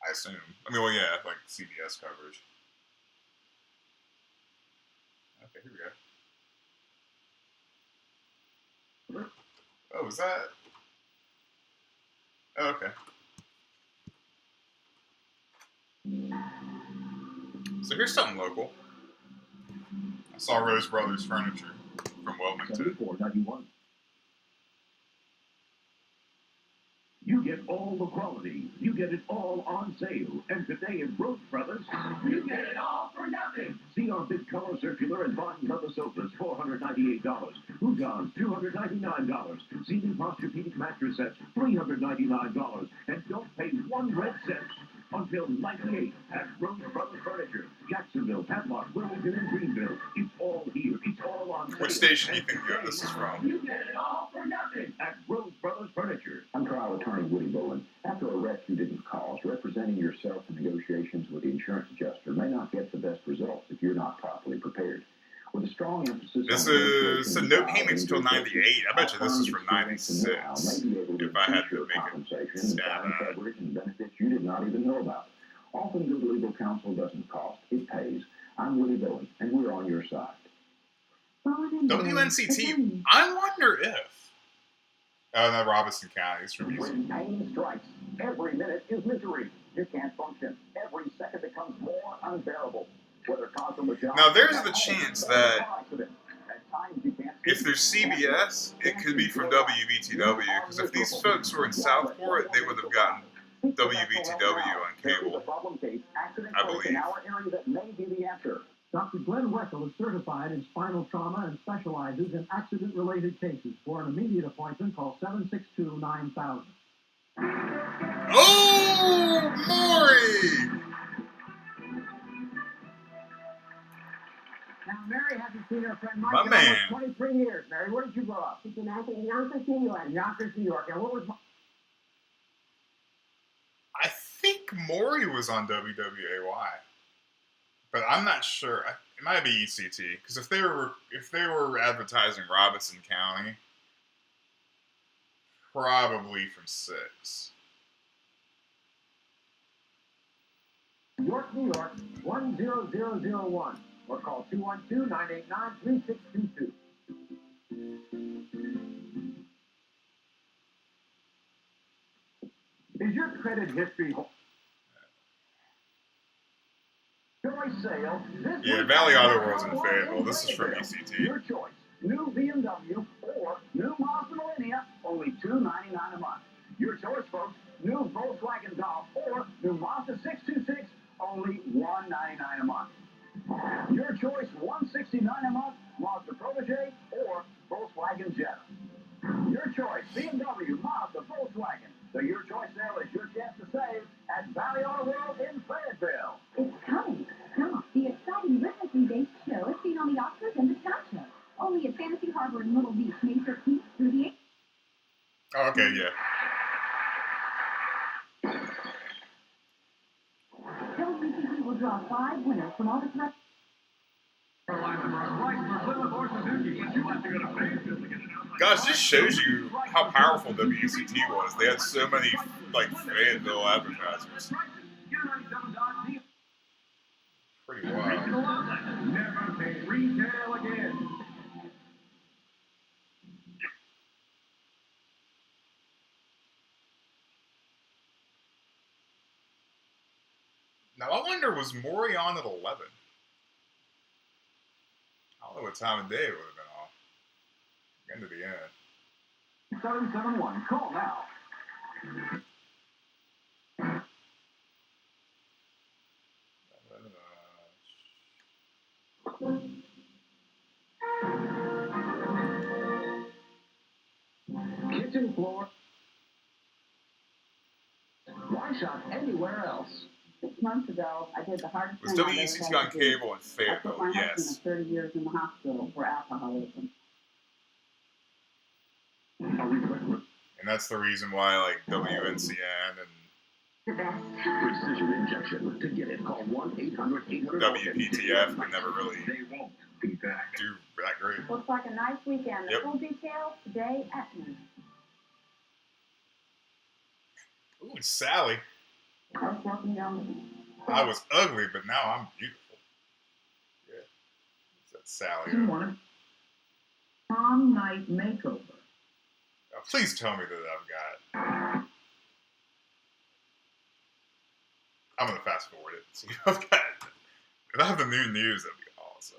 I assume. I mean, well, yeah, like CBS coverage. Okay, here we go. Oh, is that? Oh, okay. So here's something local. I saw Rose Brothers Furniture from Wilmington. 74.91. You get all the quality. You get it all on sale. And today at Rose Brothers, you get it all for nothing. See our big color circular and bond cover sofas, $498. Futons, $299. Seating Posturepedic mattress sets, $399. And don't pay 1 red cent until 98 at Rose Brothers Furniture. Jacksonville, Padlock, Wilmington, and Greenville. It's all here. It's all on sale. Which station do you think this is from? You get it all for nothing at Rose Brothers Furniture. I'm trial attorney Woody Bowen. After a wreck you didn't cause, representing yourself in negotiations with the insurance adjuster may not get the best results if you're not properly prepared. With a strong emphasis this is so no payments until 98. I bet you this is from 96. If I had to make a stab at it. Coverage and benefits you did not even know about. Often good legal counsel doesn't cost, it pays. I'm Woody Bowen, and we're on your side. WNCT, I wonder if. Oh, no, Robinson County is from When pain strikes, every minute is misery. You can't function. Every second becomes more unbearable. Whether caused from a job. Now, there's the chance that if there's CBS, it could be from WVTW, because if these folks were in Southport, they would have gotten WBTW on cable, I believe. In our area that may be the answer. Dr. Glenn Weckel is certified in spinal trauma and specializes in accident-related cases. For an immediate appointment, call 762-9000. Oh, Maury! Now, Mary hasn't seen her friend Mike My in man. almost 23 years. Mary, where did you grow up? In Yonkers, New York. In Yonkers, New York. And what was I think Maury was on WWAY, but I'm not sure. It might be ECT because if they were advertising Robinson County, probably from 6. York, New York, 10001. Or call 212-989-3622. Is your credit history... Joy sale. Yeah, Valley Auto World's in Fayetteville. This is from ECT. Your choice. New BMW or new Mazda Millennia, only $299 a month. Your choice, folks. New Volkswagen Golf or new Mazda 626, only $199 a month. Your choice, $169 a month, Mazda Protege or Volkswagen Jetta. Your choice, BMW, Mazda, Volkswagen. The Your Choice sale is your chance to save at Valley Auto World in Fayetteville. It's coming. Come, the exciting Rhythmic Rebate show is seen on the Oscars and the Scout Show. Only at Fantasy Harbor in Myrtle Beach, May 13th through the 8th. Oh, okay, yeah. WPT will draw 5 winners from all the time. Guys, this shows you how powerful WCT was. They had so many, like, Fayetteville advertisers. Pretty wild. Never pay retail again. Now, I wonder, was Maury on at 11? I don't know what time of day it would have been off. End of the end. 771. Call now. Kitchen floor. Why shop anywhere else? 6 months ago, I did the hardest Was thing I've ever WCT had on to do. cable in I put Fayetteville? my husband Yes. of 30 years in the hospital for alcoholism. And that's the reason why, like, WNCN and The best. Precision injection. To get it, call 1-800-800. WPTF could never really They won't be back. do that great. Looks like a nice weekend. The Yep. full details today at noon. Ooh, Sally. I was walking down the I was ugly, but now I'm beautiful. Yeah. That's Sally. prom night makeover. Oh, please tell me that I've got. I'm gonna fast forward it. See if I've got. If I have the new news, that'd be awesome.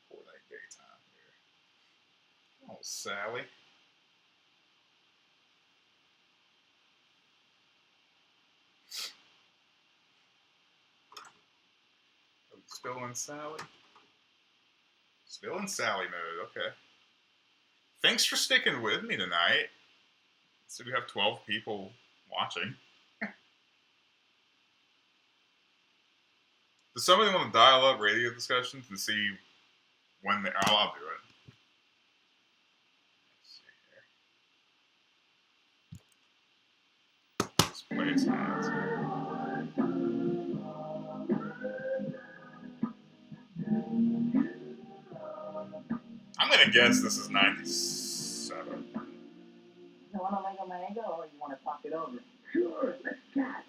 For that daytime here. Oh, Sally. Are we still in Sally? Still in Sally mode, okay. Thanks for sticking with me tonight. So we have 12 people watching. Does somebody want to dial up radio discussions and see when they... Oh, I'll do it. Let's see here. Let's play some ads here. I'm going to guess this is 97. You want to Lego my ego or you want to talk it over? Sure, let's chat.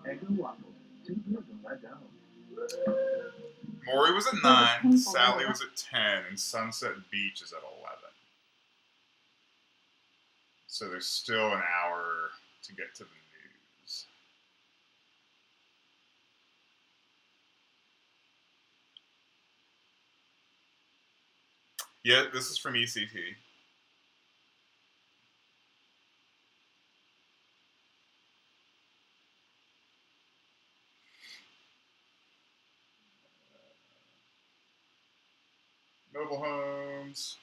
Egg and waffles. Too good to let go. Maury was at 9, Sally was at 10, and Sunset Beach is at 11. So there's still an hour to get to the news. Yeah, this is from ECT. Mobile homes.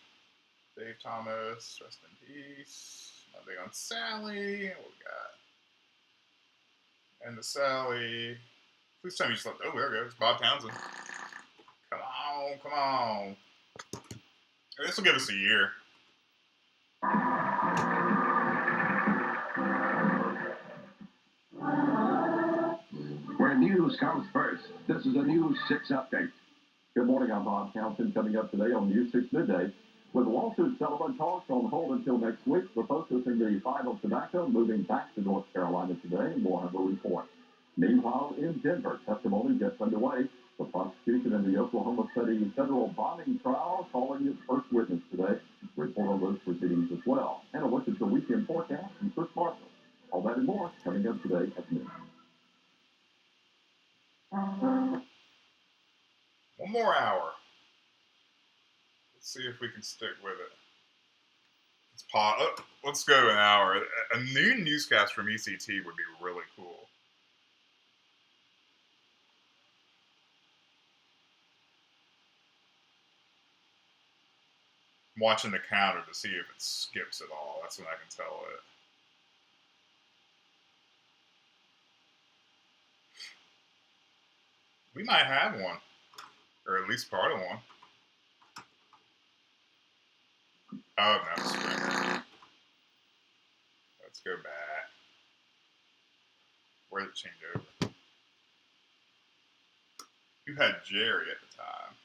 Dave Thomas, rest in peace. Nothing on Sally. What we got? And the Sally. Please tell me you slept. Oh, there it goes. Bob Townsend. Come on, come on. This will give us a year. Where news comes first, this is a News 6 update. Good morning, I'm Bob Townsend, coming up today on News 6 Midday. With lawsuit settlement talks on hold until next week, the focus in the final tobacco moving back to North Carolina today, and we'll have a report. Meanwhile, in Denver, testimony gets underway. The prosecution in the Oklahoma City federal bombing trial calling its first witness today. Report on those proceedings as well. And a look at the weekend forecast from Chris Marshall. All that and more coming up today at noon. One more hour. Let's see if we can stick with it. Let's go an hour. A noon newscast from ECT would be really cool. I'm watching the counter to see if it skips at all. That's when I can tell it. We might have one. Or at least part of one. Oh, no, Springer. Let's go back. Where did it change over? You had Jerry at the time.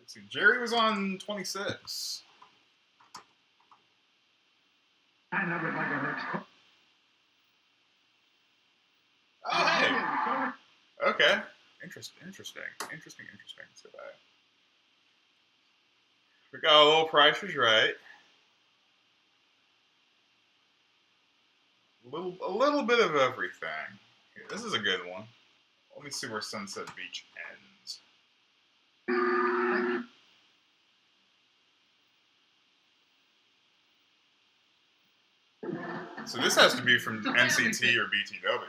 Let's see, Jerry was on 26. And I would like our next call. Oh, hey. Okay. Interesting. Let's go back. We got a little Price is Right. A little bit of everything. Here, this is a good one. Let me see where Sunset Beach ends. So this has to be from NCT or BTW.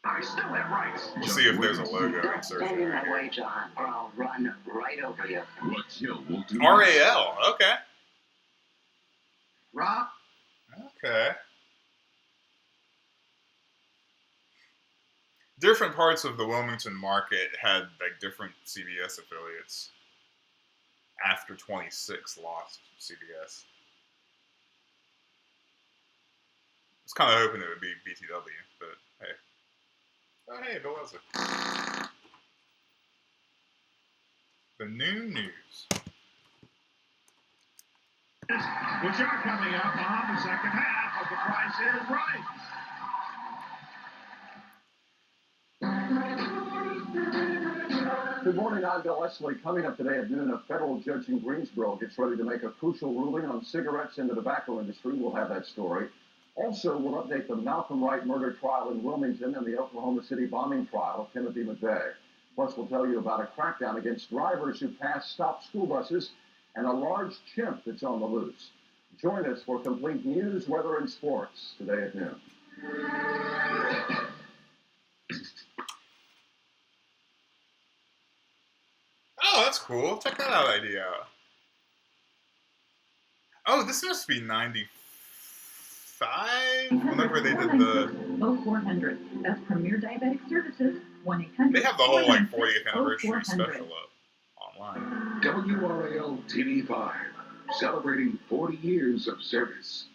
I still have rights. We'll see if there's a logo insertion Stand in right my way, here. John, or I'll run right over you. What Jill will do. RAL, okay. Rob? Okay. Different parts of the Wilmington market had like different CBS affiliates. After 26 lost CBS. I was kind of hoping it would be BTW, but hey. Oh, hey, Bill Leslie. The noon news. Which are coming up on the second half of The Price is Right. Good morning, I'm Bill Leslie. Coming up today at noon, a federal judge in Greensboro gets ready to make a crucial ruling on cigarettes in the tobacco industry. We'll have that story. Also, we'll update the Malcolm Wright murder trial in Wilmington and the Oklahoma City bombing trial of Timothy McVeigh. Plus, we'll tell you about a crackdown against drivers who pass stopped school buses and a large chimp that's on the loose. Join us for complete news, weather, and sports today at noon. Oh, that's cool. Check that out idea out. Oh, this must be 95? Whenever they did the... 0400. That's Premier Diabetic Services. 1-800. They have the whole, like, 40th anniversary special up online. WRAL TV5, celebrating 40 years of service.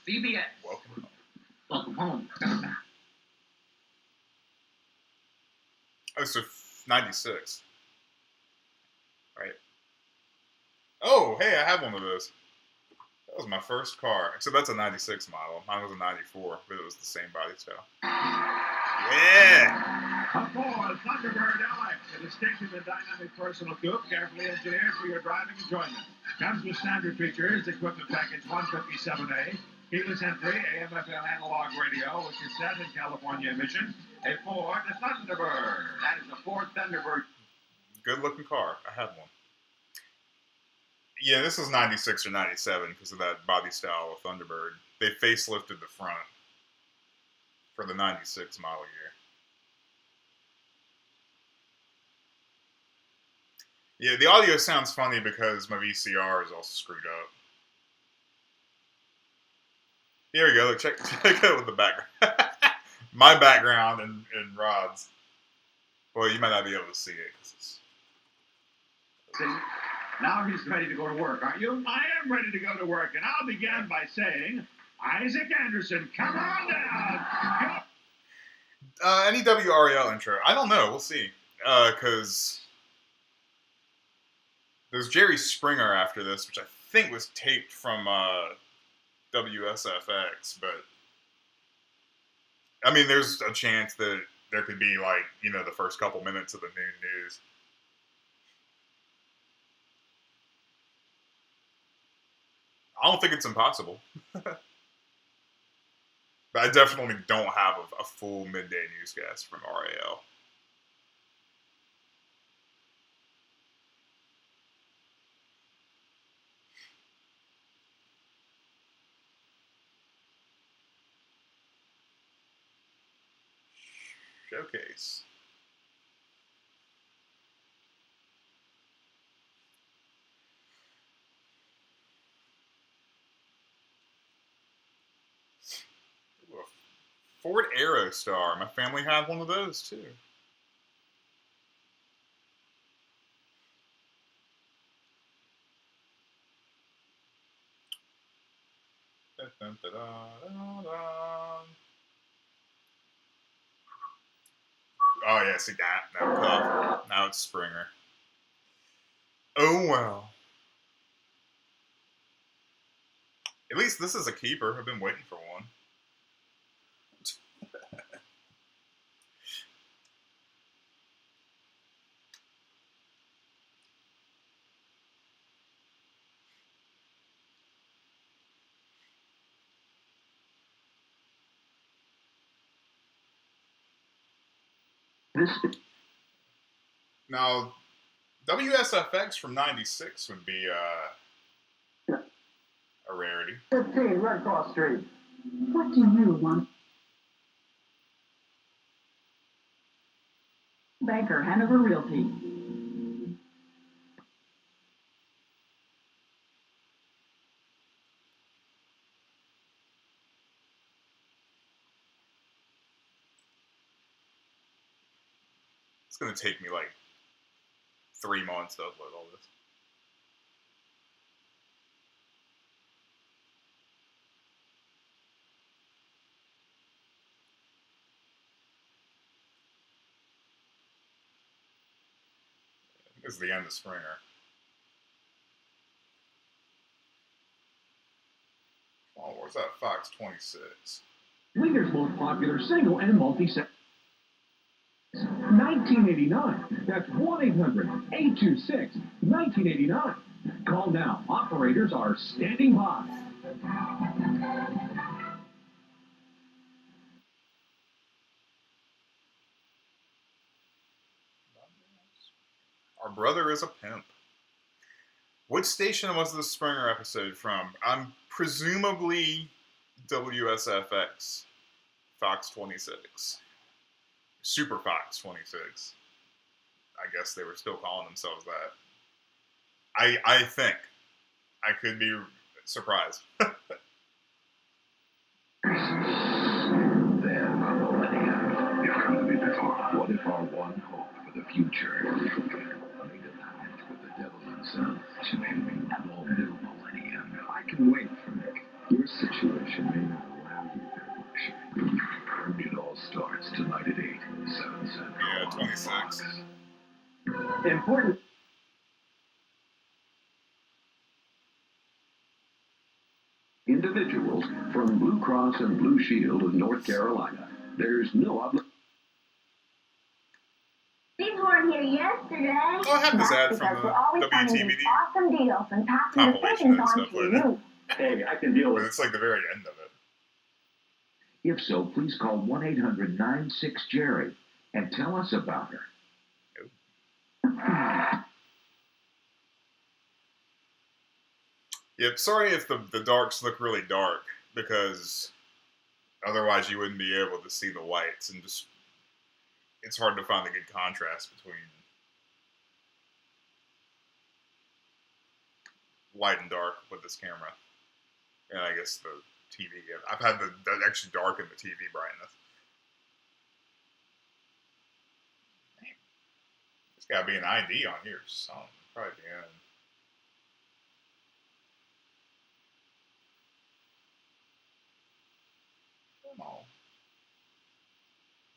CBS. Welcome home. Oh, so 96. Right. Oh, hey, I have one of those. That was my first car. Except that's a 96 model. Mine was a 94, but it was the same body style. Yeah! A Ford Thunderbird LX, a distinctive and dynamic personal coupe, carefully engineered for your driving enjoyment. Comes with standard features, equipment package 157A, keyless entry, AM/FM analog radio, which is set in California emission. A Ford Thunderbird. That is a Ford Thunderbird. Good looking car. I had one. Yeah, this is 96 or 97 because of that body style of Thunderbird. They facelifted the front for the 96 model year. Yeah, the audio sounds funny because my VCR is all screwed up. Here we go. Check it out with the background. My background and Rod's. Well, you might not be able to see it. Now he's ready to go to work, aren't you? I am ready to go to work, and I'll begin by saying, Isaac Anderson, come on down. Any WREL intro? I don't know. We'll see. Because there's Jerry Springer after this, which I think was taped from WSFX. But I mean, there's a chance that there could be like, you know, the first couple minutes of the noon news. I don't think it's impossible. But I definitely don't have a full midday newscast from RAL. Showcase. Ford Aerostar. My family had one of those too. Dun, dun, dun, dun, dun. Oh yeah, see that now now it's Springer. Oh well. At least this is a keeper. I've been waiting for one. Now, WSFX from '96 would be a rarity. 15 Red Cross Street. What do you want? Banker, Hanover Realty. It's gonna take me like 3 months to upload all this. This is the end of Springer. Oh, where's that Fox 26? Leader's most popular single and multi-set. 1989. That's 1-800-826-1989. Call now. Operators are standing by. Our brother is a pimp. Which station was the Springer episode from? I'm presumably WSFX, Fox 26. Super Fox 26. I guess they were still calling themselves that. I think. I could be surprised. Then a millennium. You've come to me before. What if our one hope for the future made a pact with the devil himself to a all new millennium? I can wait for Nick. Your situation may not allow you that luxury. It all starts tonight at 8, 7 Central. Yeah, 26. Important. Individuals from Blue Cross and Blue Shield of North Carolina. There's no obligation. These weren't here yesterday. Oh, I have this ad from Because we're always the finding WTVD these awesome deals and passing the compilation savings and on stuff to later. you. Hey, I can deal But with it's like the very end of it. If so, please call 1-800-96-JERRY and tell us about her. Yep, sorry if the darks look really dark, because otherwise you wouldn't be able to see the whites, and just it's hard to find a good contrast between light and dark with this camera. And I guess the TV. I've had the actually darken the TV brightness. There's got to be an ID on here. Some probably the end. Come on.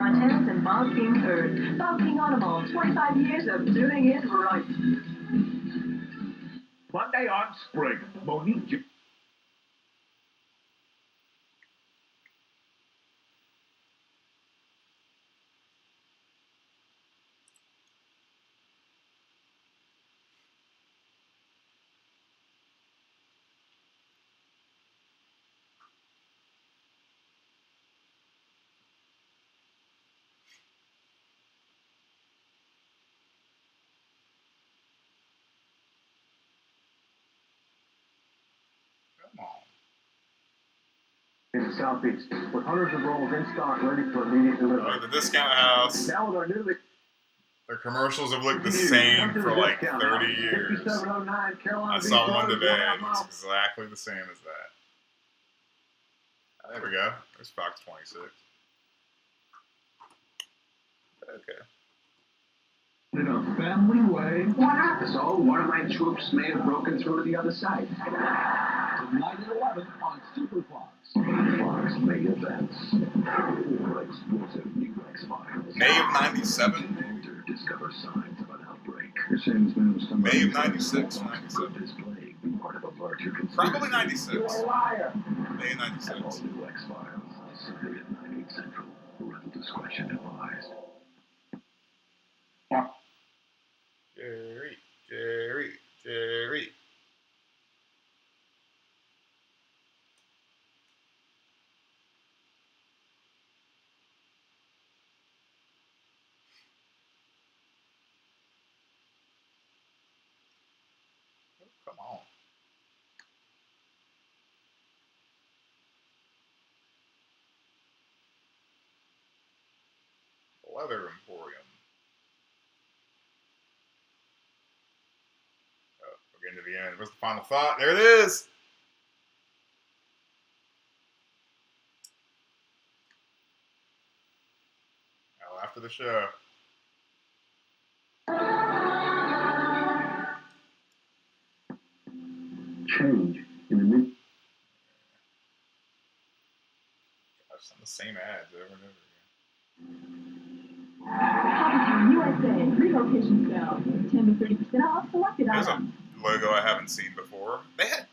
Montana's and Bob King heard. Bob King Automall, 25 years of doing it right. Monday on Spring, Monique. Come on. In the Southeast, with hundreds of rolls in stock ready for immediate delivery. The discount house. Now with our newly Their commercials have looked the same for like 30 years. 5709 Carolina I saw one Beach today Road, and it's exactly the same as that. There we go. There's Fox 26. Okay. In a family way. So one of my troops may have broken through to the other side. Tonight at 11 on Super Fox. Fox May events. 4 explosive new X-Files. May of 97? Discover signs of an outbreak. May of 96, 97. Probably 96. You're a liar. May of 96. All new X-Files. Sunday at 9, 8 Central. Parental discretion advised. Jerry. Oh, come on. Leather Emporium. Oh, we're getting to the end. What's the final thought? There it is! Now, after the show. Change in the new. Gosh, the same ads over and over again. Hobbytown USA, relocation sale. 10 to 30% off selected There's a items. logo I haven't seen before. They had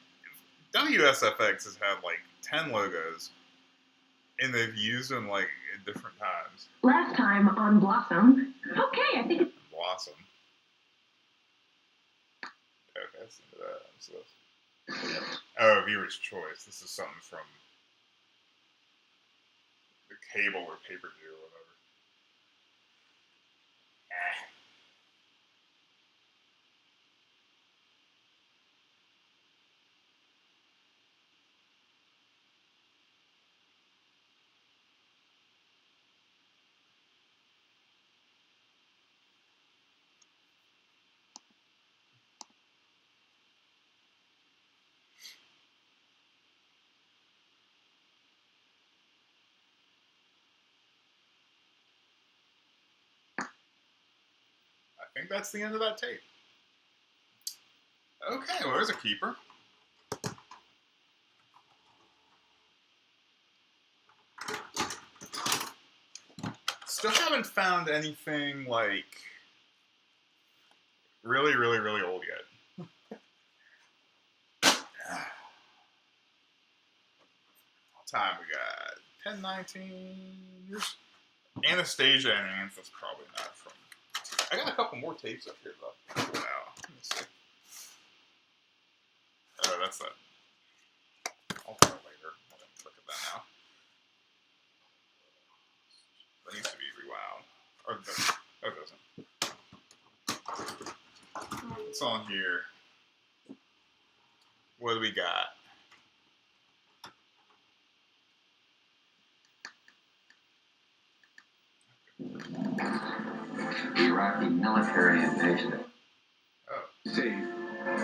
WSFX has had like 10 logos, and they've used them like at different times. Last time on Blossom. Okay, I think it's Blossom. Okay, that's into that. What's this? Oh, viewer's choice. This is something from the cable or pay-per-view or whatever. I think that's the end of that tape. Okay, well, there's a keeper. Still haven't found anything like really, really, really old yet. What time we got? 10:19 years. Anastasia and Ants is probably not from. I got a couple more tapes up here though. Wow. Let me see. Oh, that's that. I'll do it later. I'll look at that now. That needs to be rewound. Or that doesn't. What's on here? What do we got? The Iraqi military invasion. Oh. See,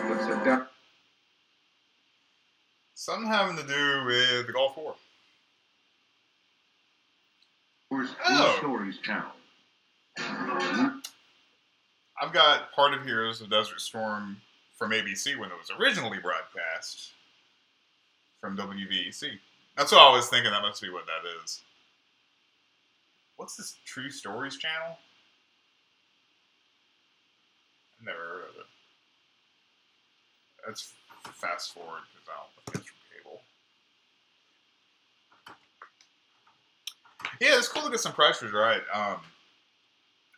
what's it done? Something having to do with the Gulf War. Oh. Stories channel. I've got part of Heroes of Desert Storm from ABC when it was originally broadcast from WVEC. That's what I was thinking. That must be what that is. What's this True Stories channel? I've never heard of it. Let's fast forward because I don't think it's from cable. Yeah, it's cool to get some Price is Right.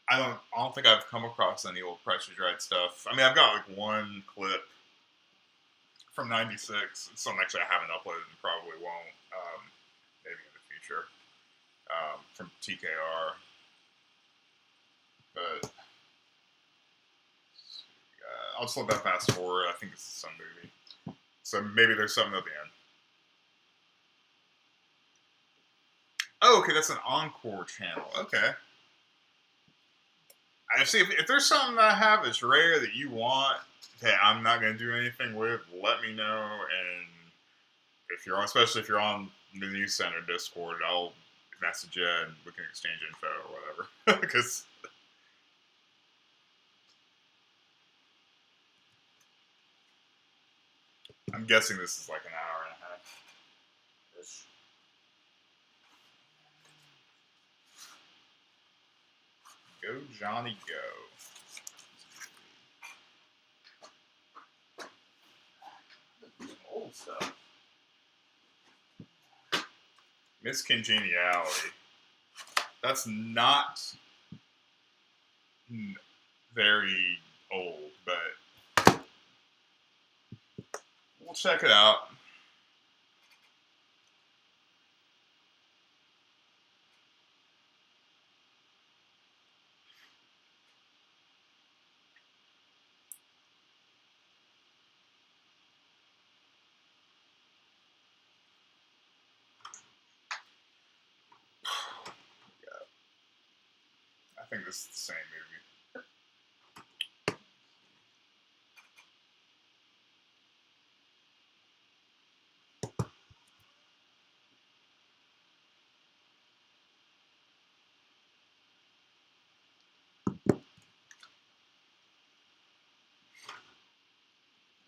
I don't think I've come across any old Price is Right stuff. I mean, I've got like one clip from '96. It's something actually I haven't uploaded and probably won't. Maybe in the future. From TKR. But I'll just let that fast forward. I think it's some movie. So maybe there's something at the end. Oh, okay, that's an Encore channel. Okay. I see. If there's something that I have that's rare that you want, hey, I'm not going to do anything with, let me know. And if you're on, especially if you're on the News Center Discord, I'll message you and we can exchange info or whatever. Because I'm guessing this is like an hour and a half. Go, Johnny, go. Old stuff. Miss Congeniality. That's not very old, but we'll check it out. I think this is the same movie.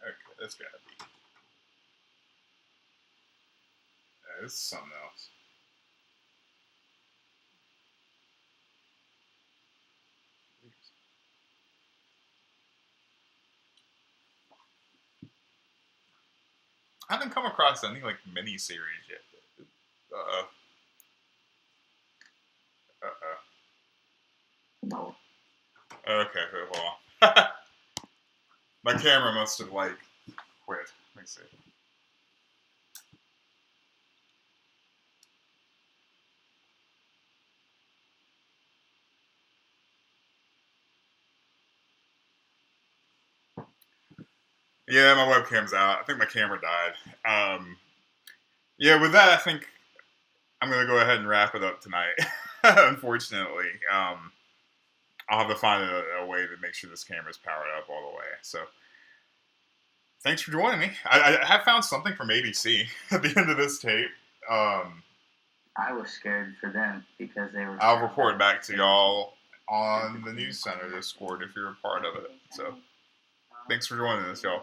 Okay, that's gotta be. This is something else. I haven't come across any like mini-series yet. No. Okay, hold on. My camera must have like quit. Let me see. Yeah, my webcam's out. I think my camera died. Yeah, with that, I think I'm going to go ahead and wrap it up tonight. Unfortunately. I'll have to find a way to make sure this camera's powered up all the way. So, thanks for joining me. I have found something from ABC at the end of this tape. I was scared for them because they were... I'll report back to y'all on the News Center Discord if you're a part of it. So, thanks for joining us, y'all.